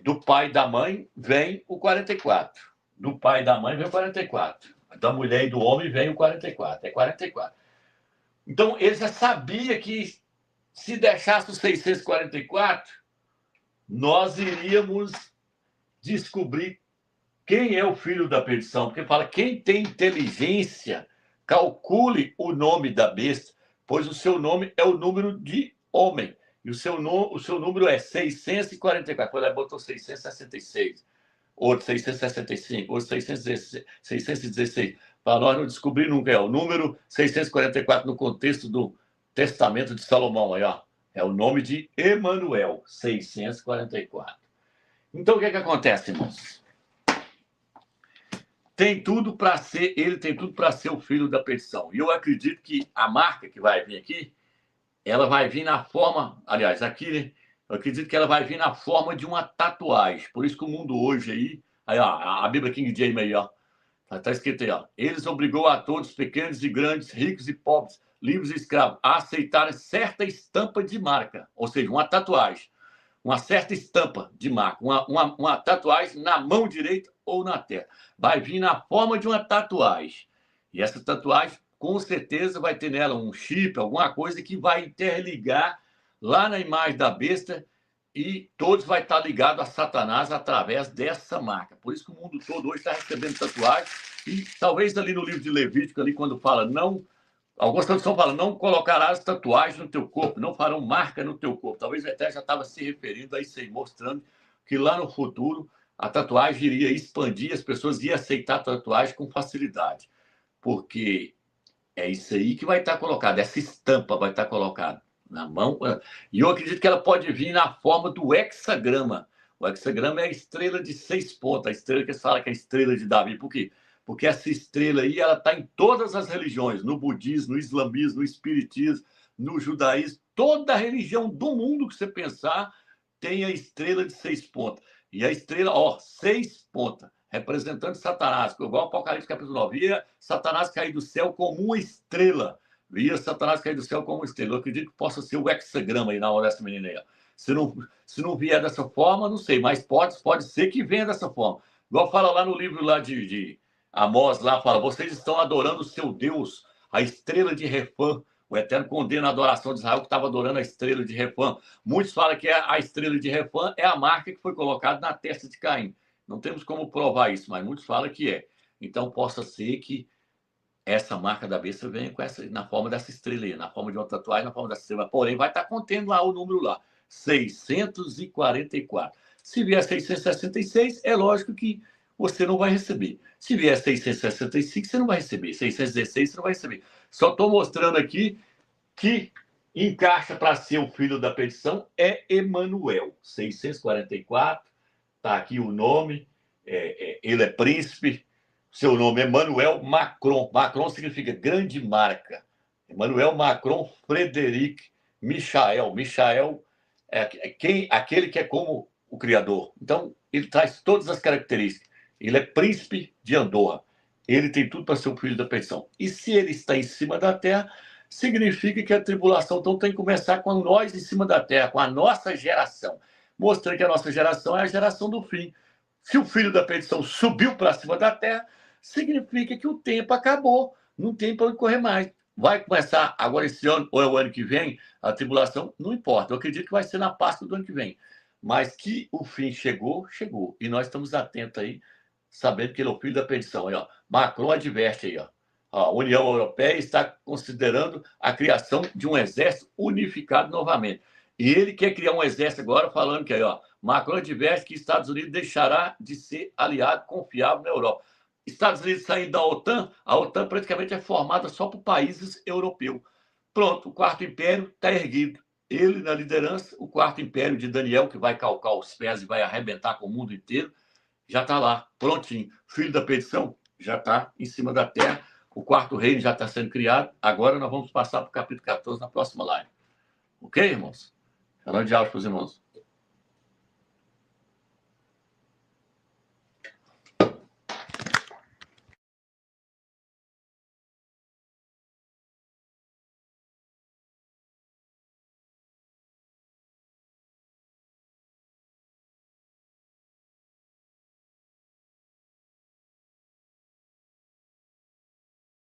do pai e da mãe vem o 44. Do pai e da mãe vem o 44. Da mulher e do homem vem o 44. É 44. Então, ele já sabia que se deixasse o 644, nós iríamos descobrir quem é o filho da perdição. Porque fala, quem tem inteligência, calcule o nome da besta, pois o seu nome é o número de homem. E o seu número é 644. Foi lá e botou 666. Outro 665. Outro 616. Para nós não descobrir nunca. É o número 644 no contexto do Testamento de Salomão. Aí, ó. É o nome de Emanuel, 644. Então, o que acontece, irmãos? Ele tem tudo para ser o filho da perdição. E eu acredito que a marca que vai vir aqui, ela vai vir na forma... Aliás, aqui, né? Eu acredito que ela vai vir na forma de uma tatuagem. Por isso que o mundo hoje aí, ó, a Bíblia King James aí, ó. Está escrito aí, ó. Eles obrigou a todos, pequenos e grandes, ricos e pobres, livres e escravos, a aceitarem certa estampa de marca. Ou seja, uma tatuagem. Uma certa estampa de marca. Uma tatuagem na mão direita ou na testa. Vai vir na forma de uma tatuagem. E essa tatuagem, com certeza, vai ter nela um chip, alguma coisa que vai interligar lá na imagem da besta, e todos vai estar ligado a Satanás através dessa marca. Por isso que o mundo todo hoje está recebendo tatuagem. E talvez ali no livro de Levítico, ali quando fala, não... Algumas traduções falam, não colocarás tatuagem no teu corpo, não farão marca no teu corpo. Talvez o Eterno já estava se referindo a isso aí, mostrando que lá no futuro a tatuagem iria expandir, as pessoas iam aceitar a tatuagem com facilidade. Porque é isso aí que vai estar colocado, essa estampa vai estar colocada na mão. E eu acredito que ela pode vir na forma do hexagrama. O hexagrama é a estrela de 6 pontas, a estrela que eles falam que é a estrela de Davi. Por quê? Porque essa estrela aí, ela está em todas as religiões, no budismo, no islamismo, no espiritismo, no judaísmo, toda religião do mundo que você pensar tem a estrela de 6 pontas. E a estrela, ó, 6 pontas, representando Satanás, igual o Apocalipse capítulo 9, via Satanás cair do céu como uma estrela. Via Satanás cair do céu como uma estrela. Eu acredito que possa ser o hexagrama aí na hora dessa menina aí. Ó. Se não vier dessa forma, não sei, mas pode ser que venha dessa forma. Igual fala lá no livro lá de Amós, lá fala, vocês estão adorando o seu Deus, a estrela de Refã. O Eterno condena a adoração de Israel que estava adorando a estrela de Refã. Muitos falam que a estrela de Refã é a marca que foi colocada na testa de Caim. Não temos como provar isso, mas muitos falam que é. Então, possa ser que essa marca da besta venha com na forma dessa estrela aí, na forma de uma tatuagem, na forma dessa estrela. Porém, vai estar contendo lá o número lá, 644. Se vier 666, é lógico que você não vai receber. Se vier 665, você não vai receber. 616, você não vai receber. Só estou mostrando aqui que encaixa para ser o filho da perdição é Emanuel. 644, está aqui o nome, ele é príncipe, seu nome é Emmanuel Macron. Macron significa grande marca. Emmanuel Macron Frederic Michael. Michael é aquele que é como o Criador. Então, ele traz todas as características. Ele é príncipe de Andorra. Ele tem tudo para ser o filho da perdição. E se ele está em cima da terra, significa que a tribulação então tem que começar com nós em cima da terra, com a nossa geração. Mostrando que a nossa geração é a geração do fim. Se o filho da perdição subiu para cima da terra, significa que o tempo acabou. Não tem para onde correr mais. Vai começar agora esse ano ou é o ano que vem, a tribulação, não importa. Eu acredito que vai ser na Páscoa do ano que vem. Mas que o fim chegou, chegou. E nós estamos atentos aí, sabendo que ele é o filho da perdição. Aí, ó. Macron adverte aí, ó. A União Europeia está considerando a criação de um exército unificado novamente. E ele quer criar um exército agora, falando que aí, ó, Macron adverte que Estados Unidos deixará de ser aliado confiável na Europa. Estados Unidos saindo da OTAN, a OTAN praticamente é formada só por países europeus. Pronto, o Quarto Império está erguido. Ele na liderança, o Quarto Império de Daniel, que vai calcar os pés e vai arrebentar com o mundo inteiro, já está lá, prontinho. Filho da perdição já está em cima da terra. O Quarto Reino já está sendo criado. Agora nós vamos passar para o capítulo 14 na próxima live. Ok, irmãos? Grande aula para os irmãos.